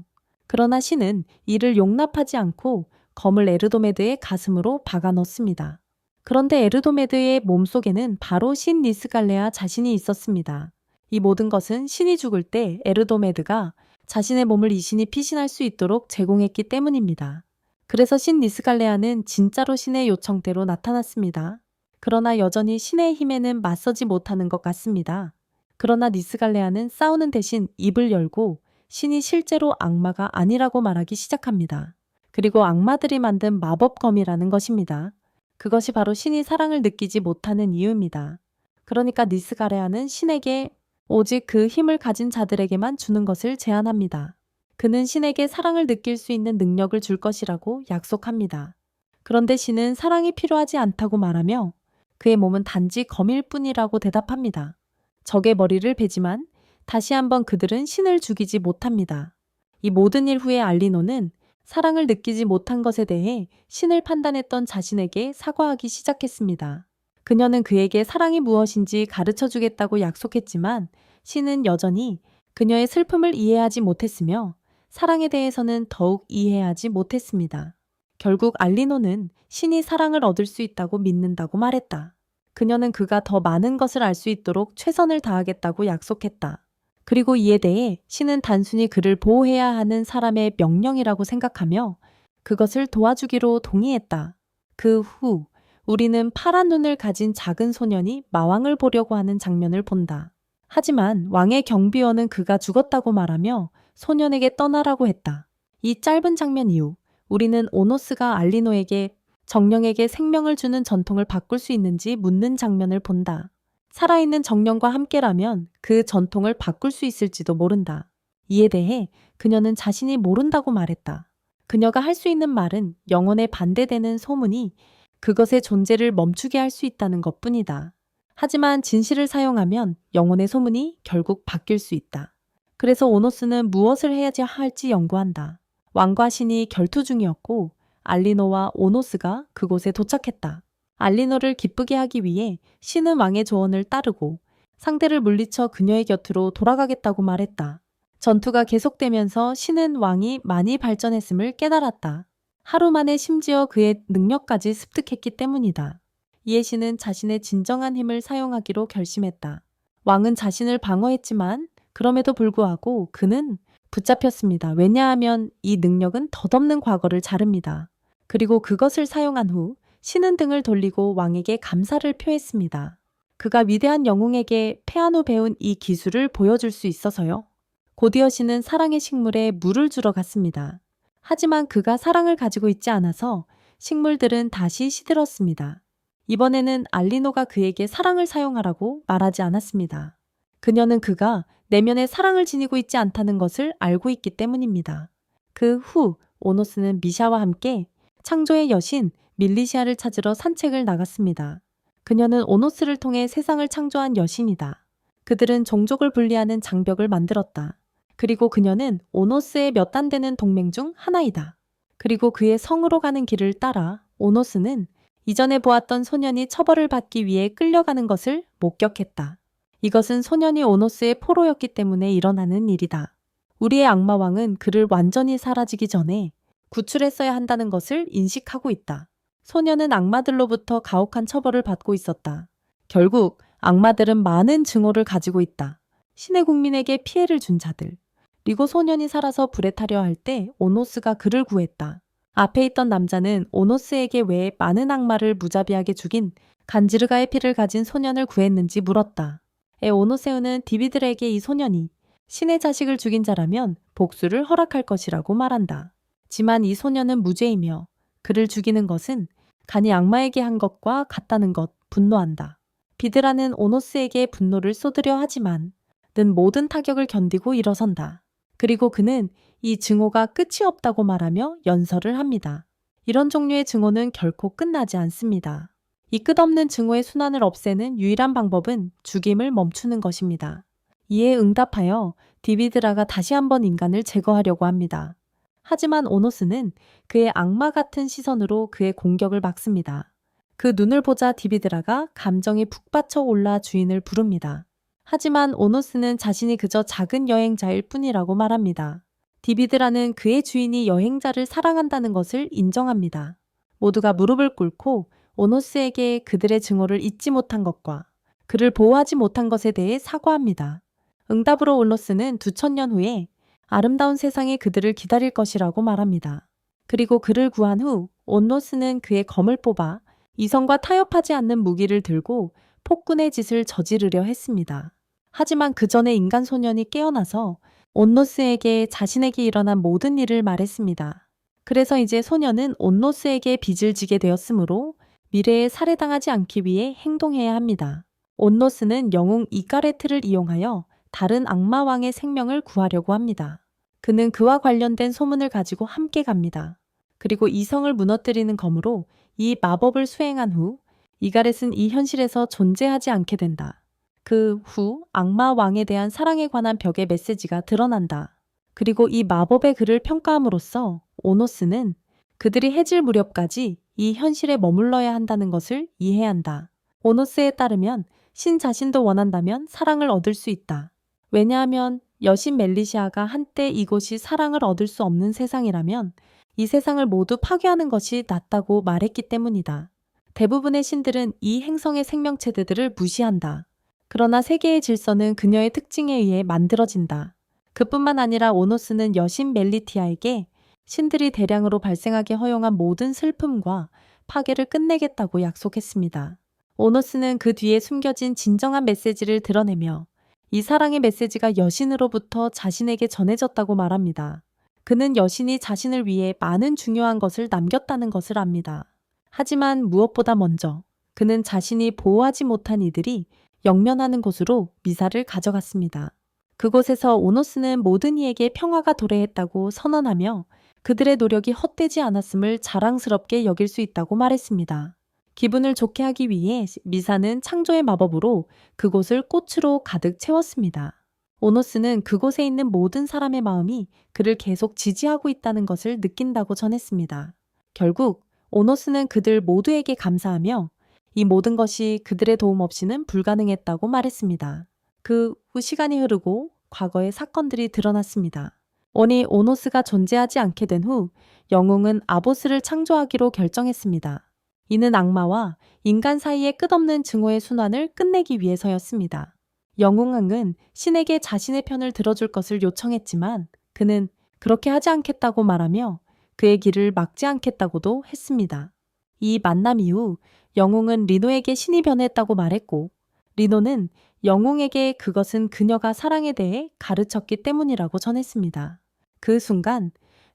그러나 신은 이를 용납하지 않고 검을 에르도메드의 가슴으로 박아 넣습니다. 그런데 에르도메드의 몸속에는 바로 신 니스갈레아 자신이 있었습니다. 이 모든 것은 신이 죽을 때 에르도메드가 자신의 몸을 이 신이 피신할 수 있도록 제공했기 때문입니다. 그래서 신 니스갈레아는 진짜로 신의 요청대로 나타났습니다. 그러나 여전히 신의 힘에는 맞서지 못하는 것 같습니다. 그러나 니스갈레아는 싸우는 대신 입을 열고 신이 실제로 악마가 아니라고 말하기 시작합니다. 그리고 악마들이 만든 마법검이라는 것입니다. 그것이 바로 신이 사랑을 느끼지 못하는 이유입니다. 그러니까 니스갈레아는 신에게 오직 그 힘을 가진 자들에게만 주는 것을 제안합니다. 그는 신에게 사랑을 느낄 수 있는 능력을 줄 것이라고 약속합니다. 그런데 신은 사랑이 필요하지 않다고 말하며 그의 몸은 단지 검일 뿐이라고 대답합니다. 적의 머리를 베지만 다시 한번 그들은 신을 죽이지 못합니다. 이 모든 일 후에 알리노는 사랑을 느끼지 못한 것에 대해 신을 판단했던 자신에게 사과하기 시작했습니다. 그녀는 그에게 사랑이 무엇인지 가르쳐 주겠다고 약속했지만 신은 여전히 그녀의 슬픔을 이해하지 못했으며 사랑에 대해서는 더욱 이해하지 못했습니다. 결국 알리노는 신이 사랑을 얻을 수 있다고 믿는다고 말했다. 그녀는 그가 더 많은 것을 알 수 있도록 최선을 다하겠다고 약속했다. 그리고 이에 대해 신은 단순히 그를 보호해야 하는 사람의 명령이라고 생각하며 그것을 도와주기로 동의했다. 그 후 우리는 파란 눈을 가진 작은 소년이 마왕을 보려고 하는 장면을 본다. 하지만 왕의 경비원은 그가 죽었다고 말하며 소년에게 떠나라고 했다. 이 짧은 장면 이후 우리는 오노스가 알리노에게 정령에게 생명을 주는 전통을 바꿀 수 있는지 묻는 장면을 본다. 살아있는 정령과 함께라면 그 전통을 바꿀 수 있을지도 모른다. 이에 대해 그녀는 자신이 모른다고 말했다. 그녀가 할 수 있는 말은 영혼에 반대되는 소문이 그것의 존재를 멈추게 할 수 있다는 것뿐이다. 하지만 진실을 사용하면 영혼의 소문이 결국 바뀔 수 있다. 그래서 오노스는 무엇을 해야 할지 연구한다. 왕과 신이 결투 중이었고 알리노와 오노스가 그곳에 도착했다. 알리노를 기쁘게 하기 위해 신은 왕의 조언을 따르고 상대를 물리쳐 그녀의 곁으로 돌아가겠다고 말했다. 전투가 계속되면서 신은 왕이 많이 발전했음을 깨달았다. 하루 만에 심지어 그의 능력까지 습득했기 때문이다. 이에 신은 자신의 진정한 힘을 사용하기로 결심했다. 왕은 자신을 방어했지만 그럼에도 불구하고 그는 붙잡혔습니다. 왜냐하면 이 능력은 덧없는 과거를 자릅니다. 그리고 그것을 사용한 후 신은 등을 돌리고 왕에게 감사를 표했습니다. 그가 위대한 영웅에게 패한 후 배운 이 기술을 보여줄 수 있어서요. 곧이어 신은 사랑의 식물에 물을 주러 갔습니다. 하지만 그가 사랑을 가지고 있지 않아서 식물들은 다시 시들었습니다. 이번에는 알리노가 그에게 사랑을 사용하라고 말하지 않았습니다. 그녀는 그가 내면에 사랑을 지니고 있지 않다는 것을 알고 있기 때문입니다. 그 후 오노스는 미샤와 함께 창조의 여신 밀리시아를 찾으러 산책을 나갔습니다. 그녀는 오노스를 통해 세상을 창조한 여신이다. 그들은 종족을 분리하는 장벽을 만들었다. 그리고 그녀는 오노스의 몇 안 되는 동맹 중 하나이다. 그리고 그의 성으로 가는 길을 따라 오노스는 이전에 보았던 소년이 처벌을 받기 위해 끌려가는 것을 목격했다. 이것은 소년이 오노스의 포로였기 때문에 일어나는 일이다. 우리의 악마왕은 그를 완전히 사라지기 전에 구출했어야 한다는 것을 인식하고 있다. 소년은 악마들로부터 가혹한 처벌을 받고 있었다. 결국 악마들은 많은 증오를 가지고 있다. 신의 국민에게 피해를 준 자들. 그리고 소년이 살아서 불에 타려 할 때 오노스가 그를 구했다. 앞에 있던 남자는 오노스에게 왜 많은 악마를 무자비하게 죽인 간지르가의 피를 가진 소년을 구했는지 물었다. 오노세우는 디비들에게 이 소년이 신의 자식을 죽인 자라면 복수를 허락할 것이라고 말한다. 지만 이 소년은 무죄이며 그를 죽이는 것은 간이 악마에게 한 것과 같다는 것 분노한다. 비드라는 오노스에게 분노를 쏟으려 하지만 는 모든 타격을 견디고 일어선다. 그리고 그는 이 증오가 끝이 없다고 말하며 연설을 합니다. 이런 종류의 증오는 결코 끝나지 않습니다. 이 끝없는 증오의 순환을 없애는 유일한 방법은 죽임을 멈추는 것입니다. 이에 응답하여 디비드라가 다시 한번 인간을 제거하려고 합니다. 하지만 오노스는 그의 악마 같은 시선으로 그의 공격을 막습니다. 그 눈을 보자 디비드라가 감정이 북받쳐 올라 주인을 부릅니다. 하지만 오노스는 자신이 그저 작은 여행자일 뿐이라고 말합니다. 디비드라는 그의 주인이 여행자를 사랑한다는 것을 인정합니다. 모두가 무릎을 꿇고 오노스에게 그들의 증오를 잊지 못한 것과 그를 보호하지 못한 것에 대해 사과합니다. 응답으로 오노스는 2000년 후에 아름다운 세상이 그들을 기다릴 것이라고 말합니다. 그리고 그를 구한 후 오노스는 그의 검을 뽑아 이성과 타협하지 않는 무기를 들고 폭군의 짓을 저지르려 했습니다. 하지만 그 전에 인간 소년이 깨어나서 온노스에게 자신에게 일어난 모든 일을 말했습니다. 그래서 이제 소년은 온노스에게 빚을 지게 되었으므로 미래에 살해당하지 않기 위해 행동해야 합니다. 온노스는 영웅 이까레트를 이용하여 다른 악마왕의 생명을 구하려고 합니다. 그는 그와 관련된 소문을 가지고 함께 갑니다. 그리고 이성을 무너뜨리는 검으로 이 마법을 수행한 후 이가렛은 이 현실에서 존재하지 않게 된다. 그 후 악마 왕에 대한 사랑에 관한 벽의 메시지가 드러난다. 그리고 이 마법의 글을 평가함으로써 오노스는 그들이 해질 무렵까지 이 현실에 머물러야 한다는 것을 이해한다. 오노스에 따르면 신 자신도 원한다면 사랑을 얻을 수 있다. 왜냐하면 여신 멜리시아가 한때 이곳이 사랑을 얻을 수 없는 세상이라면 이 세상을 모두 파괴하는 것이 낫다고 말했기 때문이다. 대부분의 신들은 이 행성의 생명체들을 무시한다. 그러나 세계의 질서는 그녀의 특징에 의해 만들어진다. 그뿐만 아니라 오노스는 여신 멜리티아에게 신들이 대량으로 발생하게 허용한 모든 슬픔과 파괴를 끝내겠다고 약속했습니다. 오노스는 그 뒤에 숨겨진 진정한 메시지를 드러내며 이 사랑의 메시지가 여신으로부터 자신에게 전해졌다고 말합니다. 그는 여신이 자신을 위해 많은 중요한 것을 남겼다는 것을 압니다. 하지만 무엇보다 먼저 그는 자신이 보호하지 못한 이들이 영면하는 곳으로 미사를 가져갔습니다. 그곳에서 오노스는 모든 이에게 평화가 도래했다고 선언하며 그들의 노력이 헛되지 않았음을 자랑스럽게 여길 수 있다고 말했습니다. 기분을 좋게 하기 위해 미사는 창조의 마법으로 그곳을 꽃으로 가득 채웠습니다. 오노스는 그곳에 있는 모든 사람의 마음이 그를 계속 지지하고 있다는 것을 느낀다고 전했습니다. 결국 오노스는 그들 모두에게 감사하며 이 모든 것이 그들의 도움 없이는 불가능했다고 말했습니다. 그 후 시간이 흐르고 과거의 사건들이 드러났습니다. 오노스가 존재하지 않게 된 후 영웅은 아보스를 창조하기로 결정했습니다. 이는 악마와 인간 사이의 끝없는 증오의 순환을 끝내기 위해서였습니다. 영웅은 신에게 자신의 편을 들어줄 것을 요청했지만 그는 그렇게 하지 않겠다고 말하며 그의 길을 막지 않겠다고도 했습니다. 이 만남 이후 영웅은 리노에게 신이 변했다고 말했고 리노는 영웅에게 그것은 그녀가 사랑에 대해 가르쳤기 때문이라고 전했습니다. 그 순간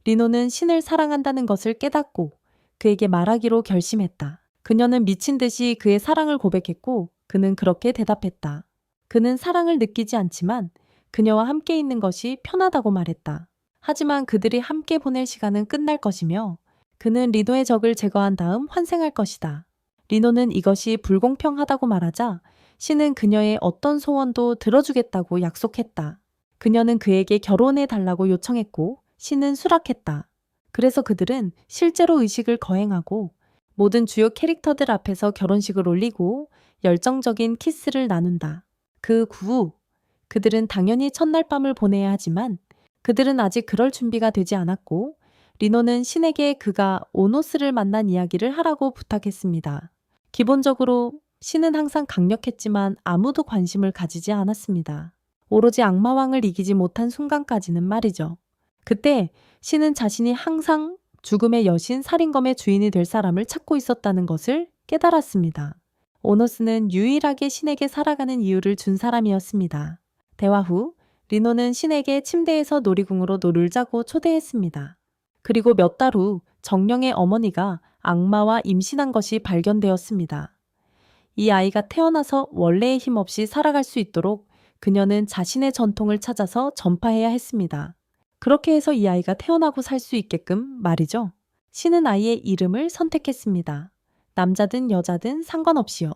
리노는 신을 사랑한다는 것을 깨닫고 그에게 말하기로 결심했다. 그녀는 미친 듯이 그의 사랑을 고백했고 그는 그렇게 대답했다. 그는 사랑을 느끼지 않지만 그녀와 함께 있는 것이 편하다고 말했다. 하지만 그들이 함께 보낼 시간은 끝날 것이며 그는 리노의 적을 제거한 다음 환생할 것이다. 리노는 이것이 불공평하다고 말하자 신은 그녀의 어떤 소원도 들어주겠다고 약속했다. 그녀는 그에게 결혼해 달라고 요청했고 신은 수락했다. 그래서 그들은 실제로 의식을 거행하고 모든 주요 캐릭터들 앞에서 결혼식을 올리고 열정적인 키스를 나눈다. 그 후 그들은 당연히 첫날 밤을 보내야 하지만 그들은 아직 그럴 준비가 되지 않았고 리노는 신에게 그가 오노스를 만난 이야기를 하라고 부탁했습니다. 기본적으로 신은 항상 강력했지만 아무도 관심을 가지지 않았습니다. 오로지 악마왕을 이기지 못한 순간까지는 말이죠. 그때 신은 자신이 항상 죽음의 여신 살인검의 주인이 될 사람을 찾고 있었다는 것을 깨달았습니다. 오노스는 유일하게 신에게 살아가는 이유를 준 사람이었습니다. 대화 후 리노는 신에게 침대에서 놀이궁으로 놀자고 초대했습니다. 그리고 몇 달 후 정령의 어머니가 악마와 임신한 것이 발견되었습니다. 이 아이가 태어나서 원래의 힘 없이 살아갈 수 있도록 그녀는 자신의 전통을 찾아서 전파해야 했습니다. 그렇게 해서 이 아이가 태어나고 살 수 있게끔 말이죠. 신은 아이의 이름을 선택했습니다. 남자든 여자든 상관없이요.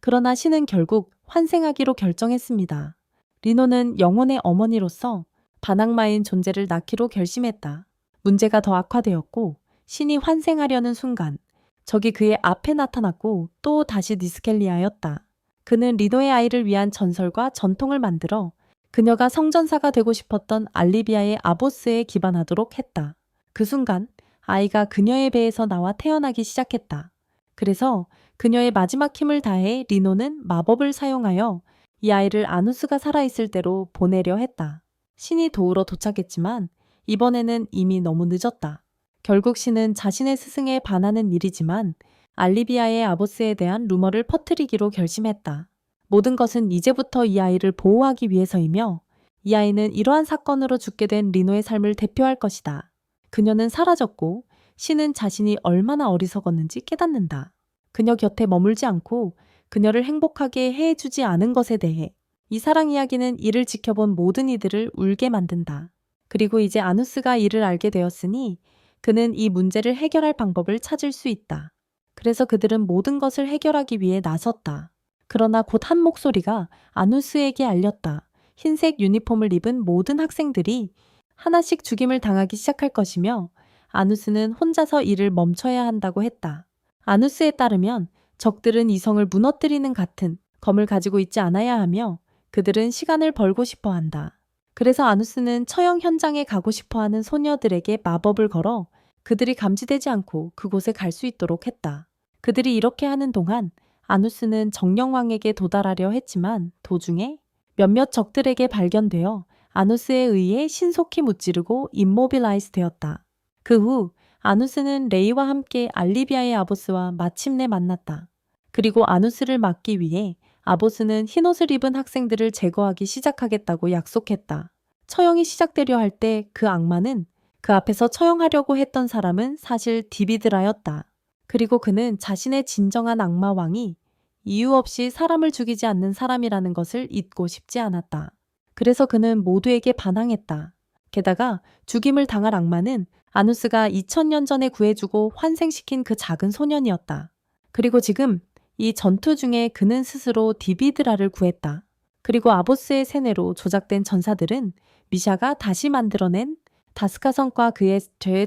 그러나 신은 결국 환생하기로 결정했습니다. 리노는 영혼의 어머니로서 반악마인 존재를 낳기로 결심했다. 문제가 더 악화되었고 신이 환생하려는 순간 적이 그의 앞에 나타났고 또 다시 니스켈리아였다. 그는 리노의 아이를 위한 전설과 전통을 만들어 그녀가 성전사가 되고 싶었던 알리비아의 아보스에 기반하도록 했다. 그 순간 아이가 그녀의 배에서 나와 태어나기 시작했다. 그래서 그녀의 마지막 힘을 다해 리노는 마법을 사용하여 이 아이를 아누스가 살아있을 때로 보내려 했다. 신이 도우러 도착했지만 이번에는 이미 너무 늦었다. 결국 신은 자신의 스승에 반하는 일이지만 알리비아의 아보스에 대한 루머를 퍼뜨리기로 결심했다. 모든 것은 이제부터 이 아이를 보호하기 위해서이며 이 아이는 이러한 사건으로 죽게 된 리노의 삶을 대표할 것이다. 그녀는 사라졌고 신은 자신이 얼마나 어리석었는지 깨닫는다. 그녀 곁에 머물지 않고 그녀를 행복하게 해주지 않은 것에 대해 이 사랑 이야기는 이를 지켜본 모든 이들을 울게 만든다. 그리고 이제 아누스가 이를 알게 되었으니 그는 이 문제를 해결할 방법을 찾을 수 있다. 그래서 그들은 모든 것을 해결하기 위해 나섰다. 그러나 곧 한 목소리가 아누스에게 알렸다. 흰색 유니폼을 입은 모든 학생들이 하나씩 죽임을 당하기 시작할 것이며 아누스는 혼자서 일을 멈춰야 한다고 했다. 아누스에 따르면 적들은 이성을 무너뜨리는 같은 검을 가지고 있지 않아야 하며 그들은 시간을 벌고 싶어 한다. 그래서 아누스는 처형 현장에 가고 싶어 하는 소녀들에게 마법을 걸어 그들이 감지되지 않고 그곳에 갈 수 있도록 했다. 그들이 이렇게 하는 동안 아누스는 정령왕에게 도달하려 했지만 도중에 몇몇 적들에게 발견되어 아누스에 의해 신속히 무찌르고 임모빌라이즈 되었다. 그 후 아누스는 레이와 함께 알리비아의 아보스와 마침내 만났다. 그리고 아누스를 막기 위해 아보스는 흰옷을 입은 학생들을 제거하기 시작하겠다고 약속했다. 처형이 시작되려 할 때 그 악마는 그 앞에서 처형하려고 했던 사람은 사실 디비드라였다. 그리고 그는 자신의 진정한 악마 왕이 이유 없이 사람을 죽이지 않는 사람이라는 것을 잊고 싶지 않았다. 그래서 그는 모두에게 반항했다. 게다가 죽임을 당할 악마는 아누스가 2000년 전에 구해주고 환생시킨 그 작은 소년이었다. 그리고 지금 이 전투 중에 그는 스스로 디비드라를 구했다. 그리고 아보스의 세뇌로 조작된 전사들은 미샤가 다시 만들어낸 다스카 성과 그의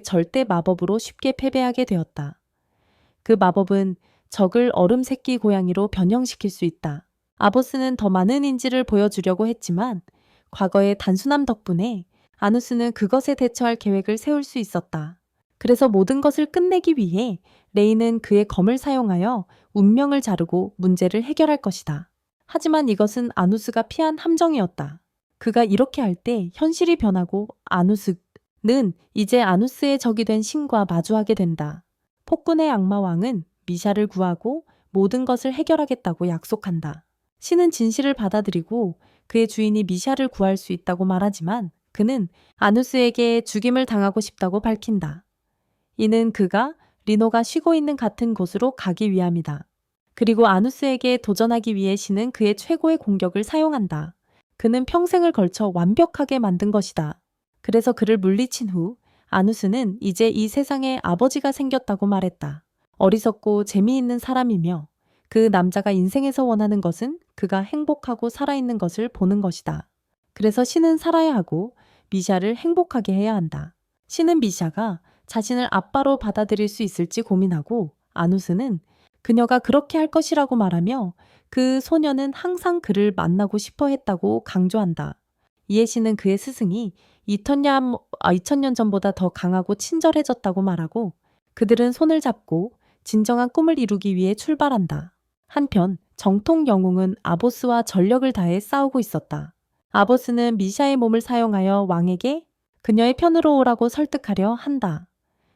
절대 마법으로 쉽게 패배하게 되었다. 그 마법은 적을 얼음 새끼 고양이로 변형시킬 수 있다. 아보스는 더 많은 인지를 보여주려고 했지만 과거의 단순함 덕분에 아누스는 그것에 대처할 계획을 세울 수 있었다. 그래서 모든 것을 끝내기 위해 레이는 그의 검을 사용하여 운명을 자르고 문제를 해결할 것이다. 하지만 이것은 아누스가 피한 함정이었다. 그가 이렇게 할 때 현실이 변하고 아누스는 이제 아누스의 적이 된 신과 마주하게 된다. 폭군의 악마왕은 미샤를 구하고 모든 것을 해결하겠다고 약속한다. 신은 진실을 받아들이고 그의 주인이 미샤를 구할 수 있다고 말하지만 그는 아누스에게 죽임을 당하고 싶다고 밝힌다. 이는 그가 리노가 쉬고 있는 같은 곳으로 가기 위함이다. 그리고 아누스에게 도전하기 위해 신은 그의 최고의 공격을 사용한다. 그는 평생을 걸쳐 완벽하게 만든 것이다. 그래서 그를 물리친 후 아누스는 이제 이 세상에 아버지가 생겼다고 말했다. 어리석고 재미있는 사람이며 그 남자가 인생에서 원하는 것은 그가 행복하고 살아있는 것을 보는 것이다. 그래서 신은 살아야 하고 미샤를 행복하게 해야 한다. 신은 미샤가 자신을 아빠로 받아들일 수 있을지 고민하고 아누스는 그녀가 그렇게 할 것이라고 말하며 그 소녀는 항상 그를 만나고 싶어 했다고 강조한다. 이에 신은 그의 스승이 2000년 전보다 더 강하고 친절해졌다고 말하고 그들은 손을 잡고 진정한 꿈을 이루기 위해 출발한다. 한편 정통 영웅은 아보스와 전력을 다해 싸우고 있었다. 아보스는 미샤의 몸을 사용하여 왕에게 그녀의 편으로 오라고 설득하려 한다.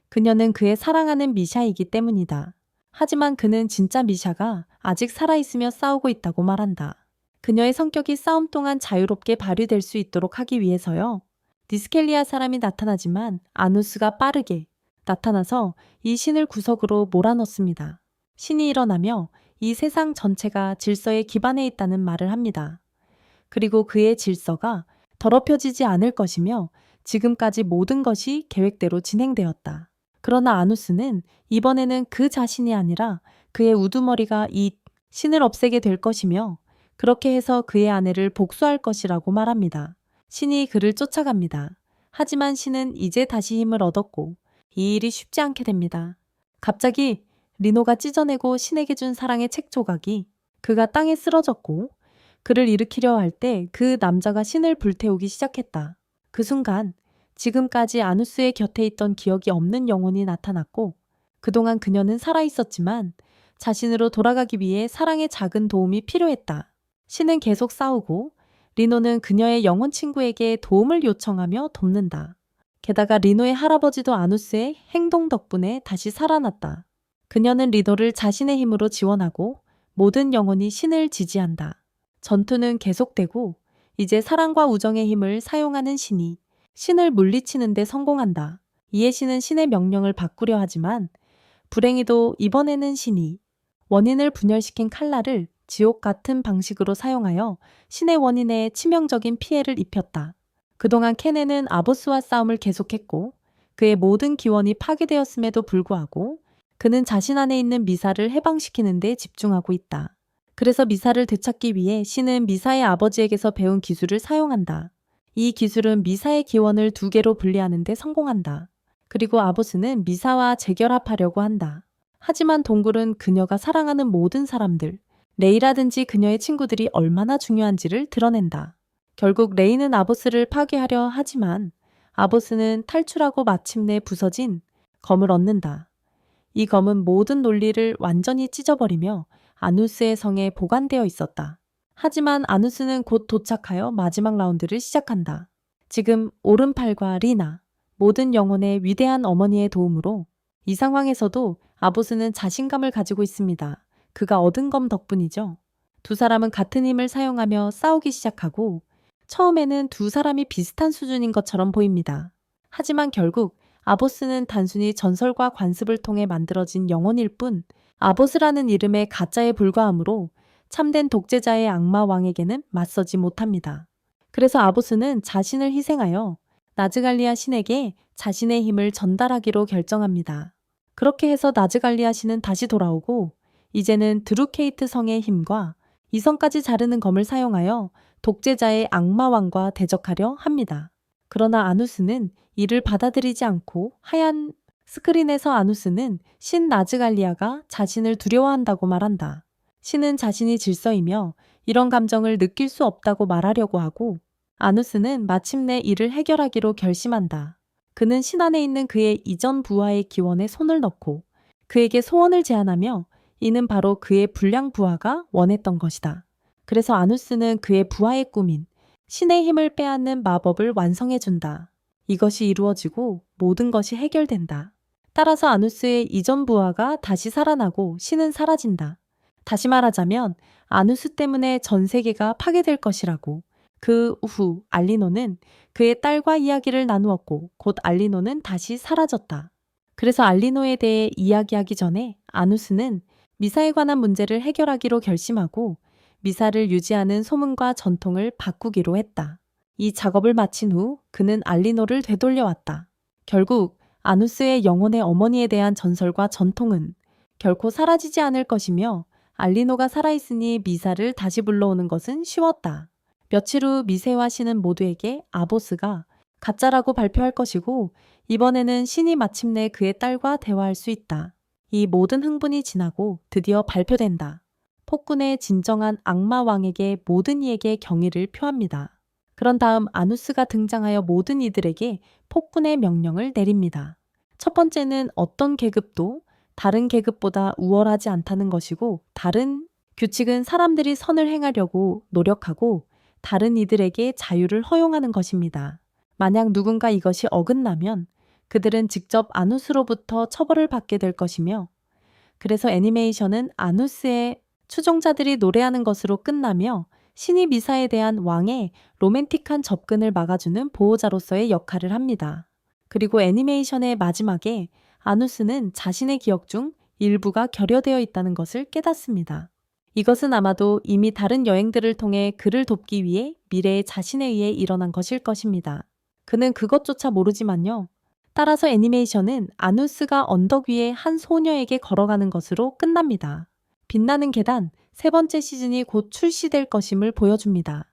그녀는 그의 사랑하는 미샤이기 때문이다. 하지만 그는 진짜 미샤가 아직 살아있으며 싸우고 있다고 말한다. 그녀의 성격이 싸움 동안 자유롭게 발휘될 수 있도록 하기 위해서요. 디스켈리아 사람이 나타나지만 아누스가 빠르게 나타나서 이 신을 구석으로 몰아넣습니다. 신이 일어나며 이 세상 전체가 질서에 기반해 있다는 말을 합니다. 그리고 그의 질서가 더럽혀지지 않을 것이며 지금까지 모든 것이 계획대로 진행되었다. 그러나 아누스는 이번에는 그 자신이 아니라 그의 우두머리가 이 신을 없애게 될 것이며 그렇게 해서 그의 아내를 복수할 것이라고 말합니다. 신이 그를 쫓아갑니다. 하지만 신은 이제 다시 힘을 얻었고 이 일이 쉽지 않게 됩니다. 갑자기 리노가 찢어내고 신에게 준 사랑의 책 조각이 그가 땅에 쓰러졌고 그를 일으키려 할 때 그 남자가 신을 불태우기 시작했다. 그 순간 지금까지 아누스의 곁에 있던 기억이 없는 영혼이 나타났고 그동안 그녀는 살아있었지만 자신으로 돌아가기 위해 사랑의 작은 도움이 필요했다. 신은 계속 싸우고 리노는 그녀의 영혼 친구에게 도움을 요청하며 돕는다. 게다가 리노의 할아버지도 아누스의 행동 덕분에 다시 살아났다. 그녀는 리노를 자신의 힘으로 지원하고 모든 영혼이 신을 지지한다. 전투는 계속되고 이제 사랑과 우정의 힘을 사용하는 신이 신을 물리치는 데 성공한다. 이에 신은 신의 명령을 바꾸려 하지만 불행히도 이번에는 신이 원인을 분열시킨 칼날을 지옥 같은 방식으로 사용하여 신의 원인에 치명적인 피해를 입혔다. 그동안 케네는 아보스와 싸움을 계속했고 그의 모든 기원이 파괴되었음에도 불구하고 그는 자신 안에 있는 미사를 해방시키는 데 집중하고 있다. 그래서 미사를 되찾기 위해 신은 미사의 아버지에게서 배운 기술을 사용한다. 이 기술은 미사의 기원을 두 개로 분리하는 데 성공한다. 그리고 아보스는 미사와 재결합하려고 한다. 하지만 동굴은 그녀가 사랑하는 모든 사람들, 레이라든지 그녀의 친구들이 얼마나 중요한지를 드러낸다. 결국 레이는 아보스를 파괴하려 하지만 아보스는 탈출하고 마침내 부서진 검을 얻는다. 이 검은 모든 논리를 완전히 찢어버리며 아누스의 성에 보관되어 있었다. 하지만 아누스는 곧 도착하여 마지막 라운드를 시작한다. 지금 오른팔과 리나, 모든 영혼의 위대한 어머니의 도움으로 이 상황에서도 아보스는 자신감을 가지고 있습니다. 그가 얻은 검 덕분이죠. 두 사람은 같은 힘을 사용하며 싸우기 시작하고 처음에는 두 사람이 비슷한 수준인 것처럼 보입니다. 하지만 결국 아보스는 단순히 전설과 관습을 통해 만들어진 영혼일 뿐 아보스라는 이름의 가짜에 불과하므로 참된 독재자의 악마 왕에게는 맞서지 못합니다. 그래서 아보스는 자신을 희생하여 나즈갈리아 신에게 자신의 힘을 전달하기로 결정합니다. 그렇게 해서 나즈갈리아 신은 다시 돌아오고 이제는 드루케이트 성의 힘과 이 성까지 자르는 검을 사용하여 독재자의 악마왕과 대적하려 합니다. 그러나 아누스는 이를 받아들이지 않고 하얀 스크린에서 아누스는 신 나즈갈리아가 자신을 두려워한다고 말한다. 신은 자신이 질서이며 이런 감정을 느낄 수 없다고 말하려고 하고 아누스는 마침내 이를 해결하기로 결심한다. 그는 신 안에 있는 그의 이전 부하의 기원에 손을 넣고 그에게 소원을 제안하며 이는 바로 그의 불량 부하가 원했던 것이다. 그래서 아누스는 그의 부하의 꿈인 신의 힘을 빼앗는 마법을 완성해준다. 이것이 이루어지고 모든 것이 해결된다. 따라서 아누스의 이전 부하가 다시 살아나고 신은 사라진다. 다시 말하자면 아누스 때문에 전 세계가 파괴될 것이라고. 그 후 알리노는 그의 딸과 이야기를 나누었고 곧 알리노는 다시 사라졌다. 그래서 알리노에 대해 이야기하기 전에 아누스는 미사에 관한 문제를 해결하기로 결심하고 미사를 유지하는 소문과 전통을 바꾸기로 했다. 이 작업을 마친 후 그는 알리노를 되돌려왔다. 결국 아누스의 영혼의 어머니에 대한 전설과 전통은 결코 사라지지 않을 것이며 알리노가 살아있으니 미사를 다시 불러오는 것은 쉬웠다. 며칠 후 미세와 신은 모두에게 아보스가 가짜라고 발표할 것이고 이번에는 신이 마침내 그의 딸과 대화할 수 있다. 이 모든 흥분이 지나고 드디어 발표된다. 폭군의 진정한 악마 왕에게 모든 이에게 경의를 표합니다. 그런 다음 아누스가 등장하여 모든 이들에게 폭군의 명령을 내립니다. 첫 번째는 어떤 계급도 다른 계급보다 우월하지 않다는 것이고 다른 규칙은 사람들이 선을 행하려고 노력하고 다른 이들에게 자유를 허용하는 것입니다. 만약 누군가 이것이 어긋나면 그들은 직접 아누스로부터 처벌을 받게 될 것이며 그래서 애니메이션은 아누스의 추종자들이 노래하는 것으로 끝나며 신이 미사에 대한 왕의 로맨틱한 접근을 막아주는 보호자로서의 역할을 합니다. 그리고 애니메이션의 마지막에 아누스는 자신의 기억 중 일부가 결여되어 있다는 것을 깨닫습니다. 이것은 아마도 이미 다른 여행들을 통해 그를 돕기 위해 미래의 자신에 의해 일어난 것일 것입니다. 그는 그것조차 모르지만요. 따라서 애니메이션은 아누스가 언덕 위에 한 소녀에게 걸어가는 것으로 끝납니다. 빛나는 계단 세 번째 시즌이 곧 출시될 것임을 보여줍니다.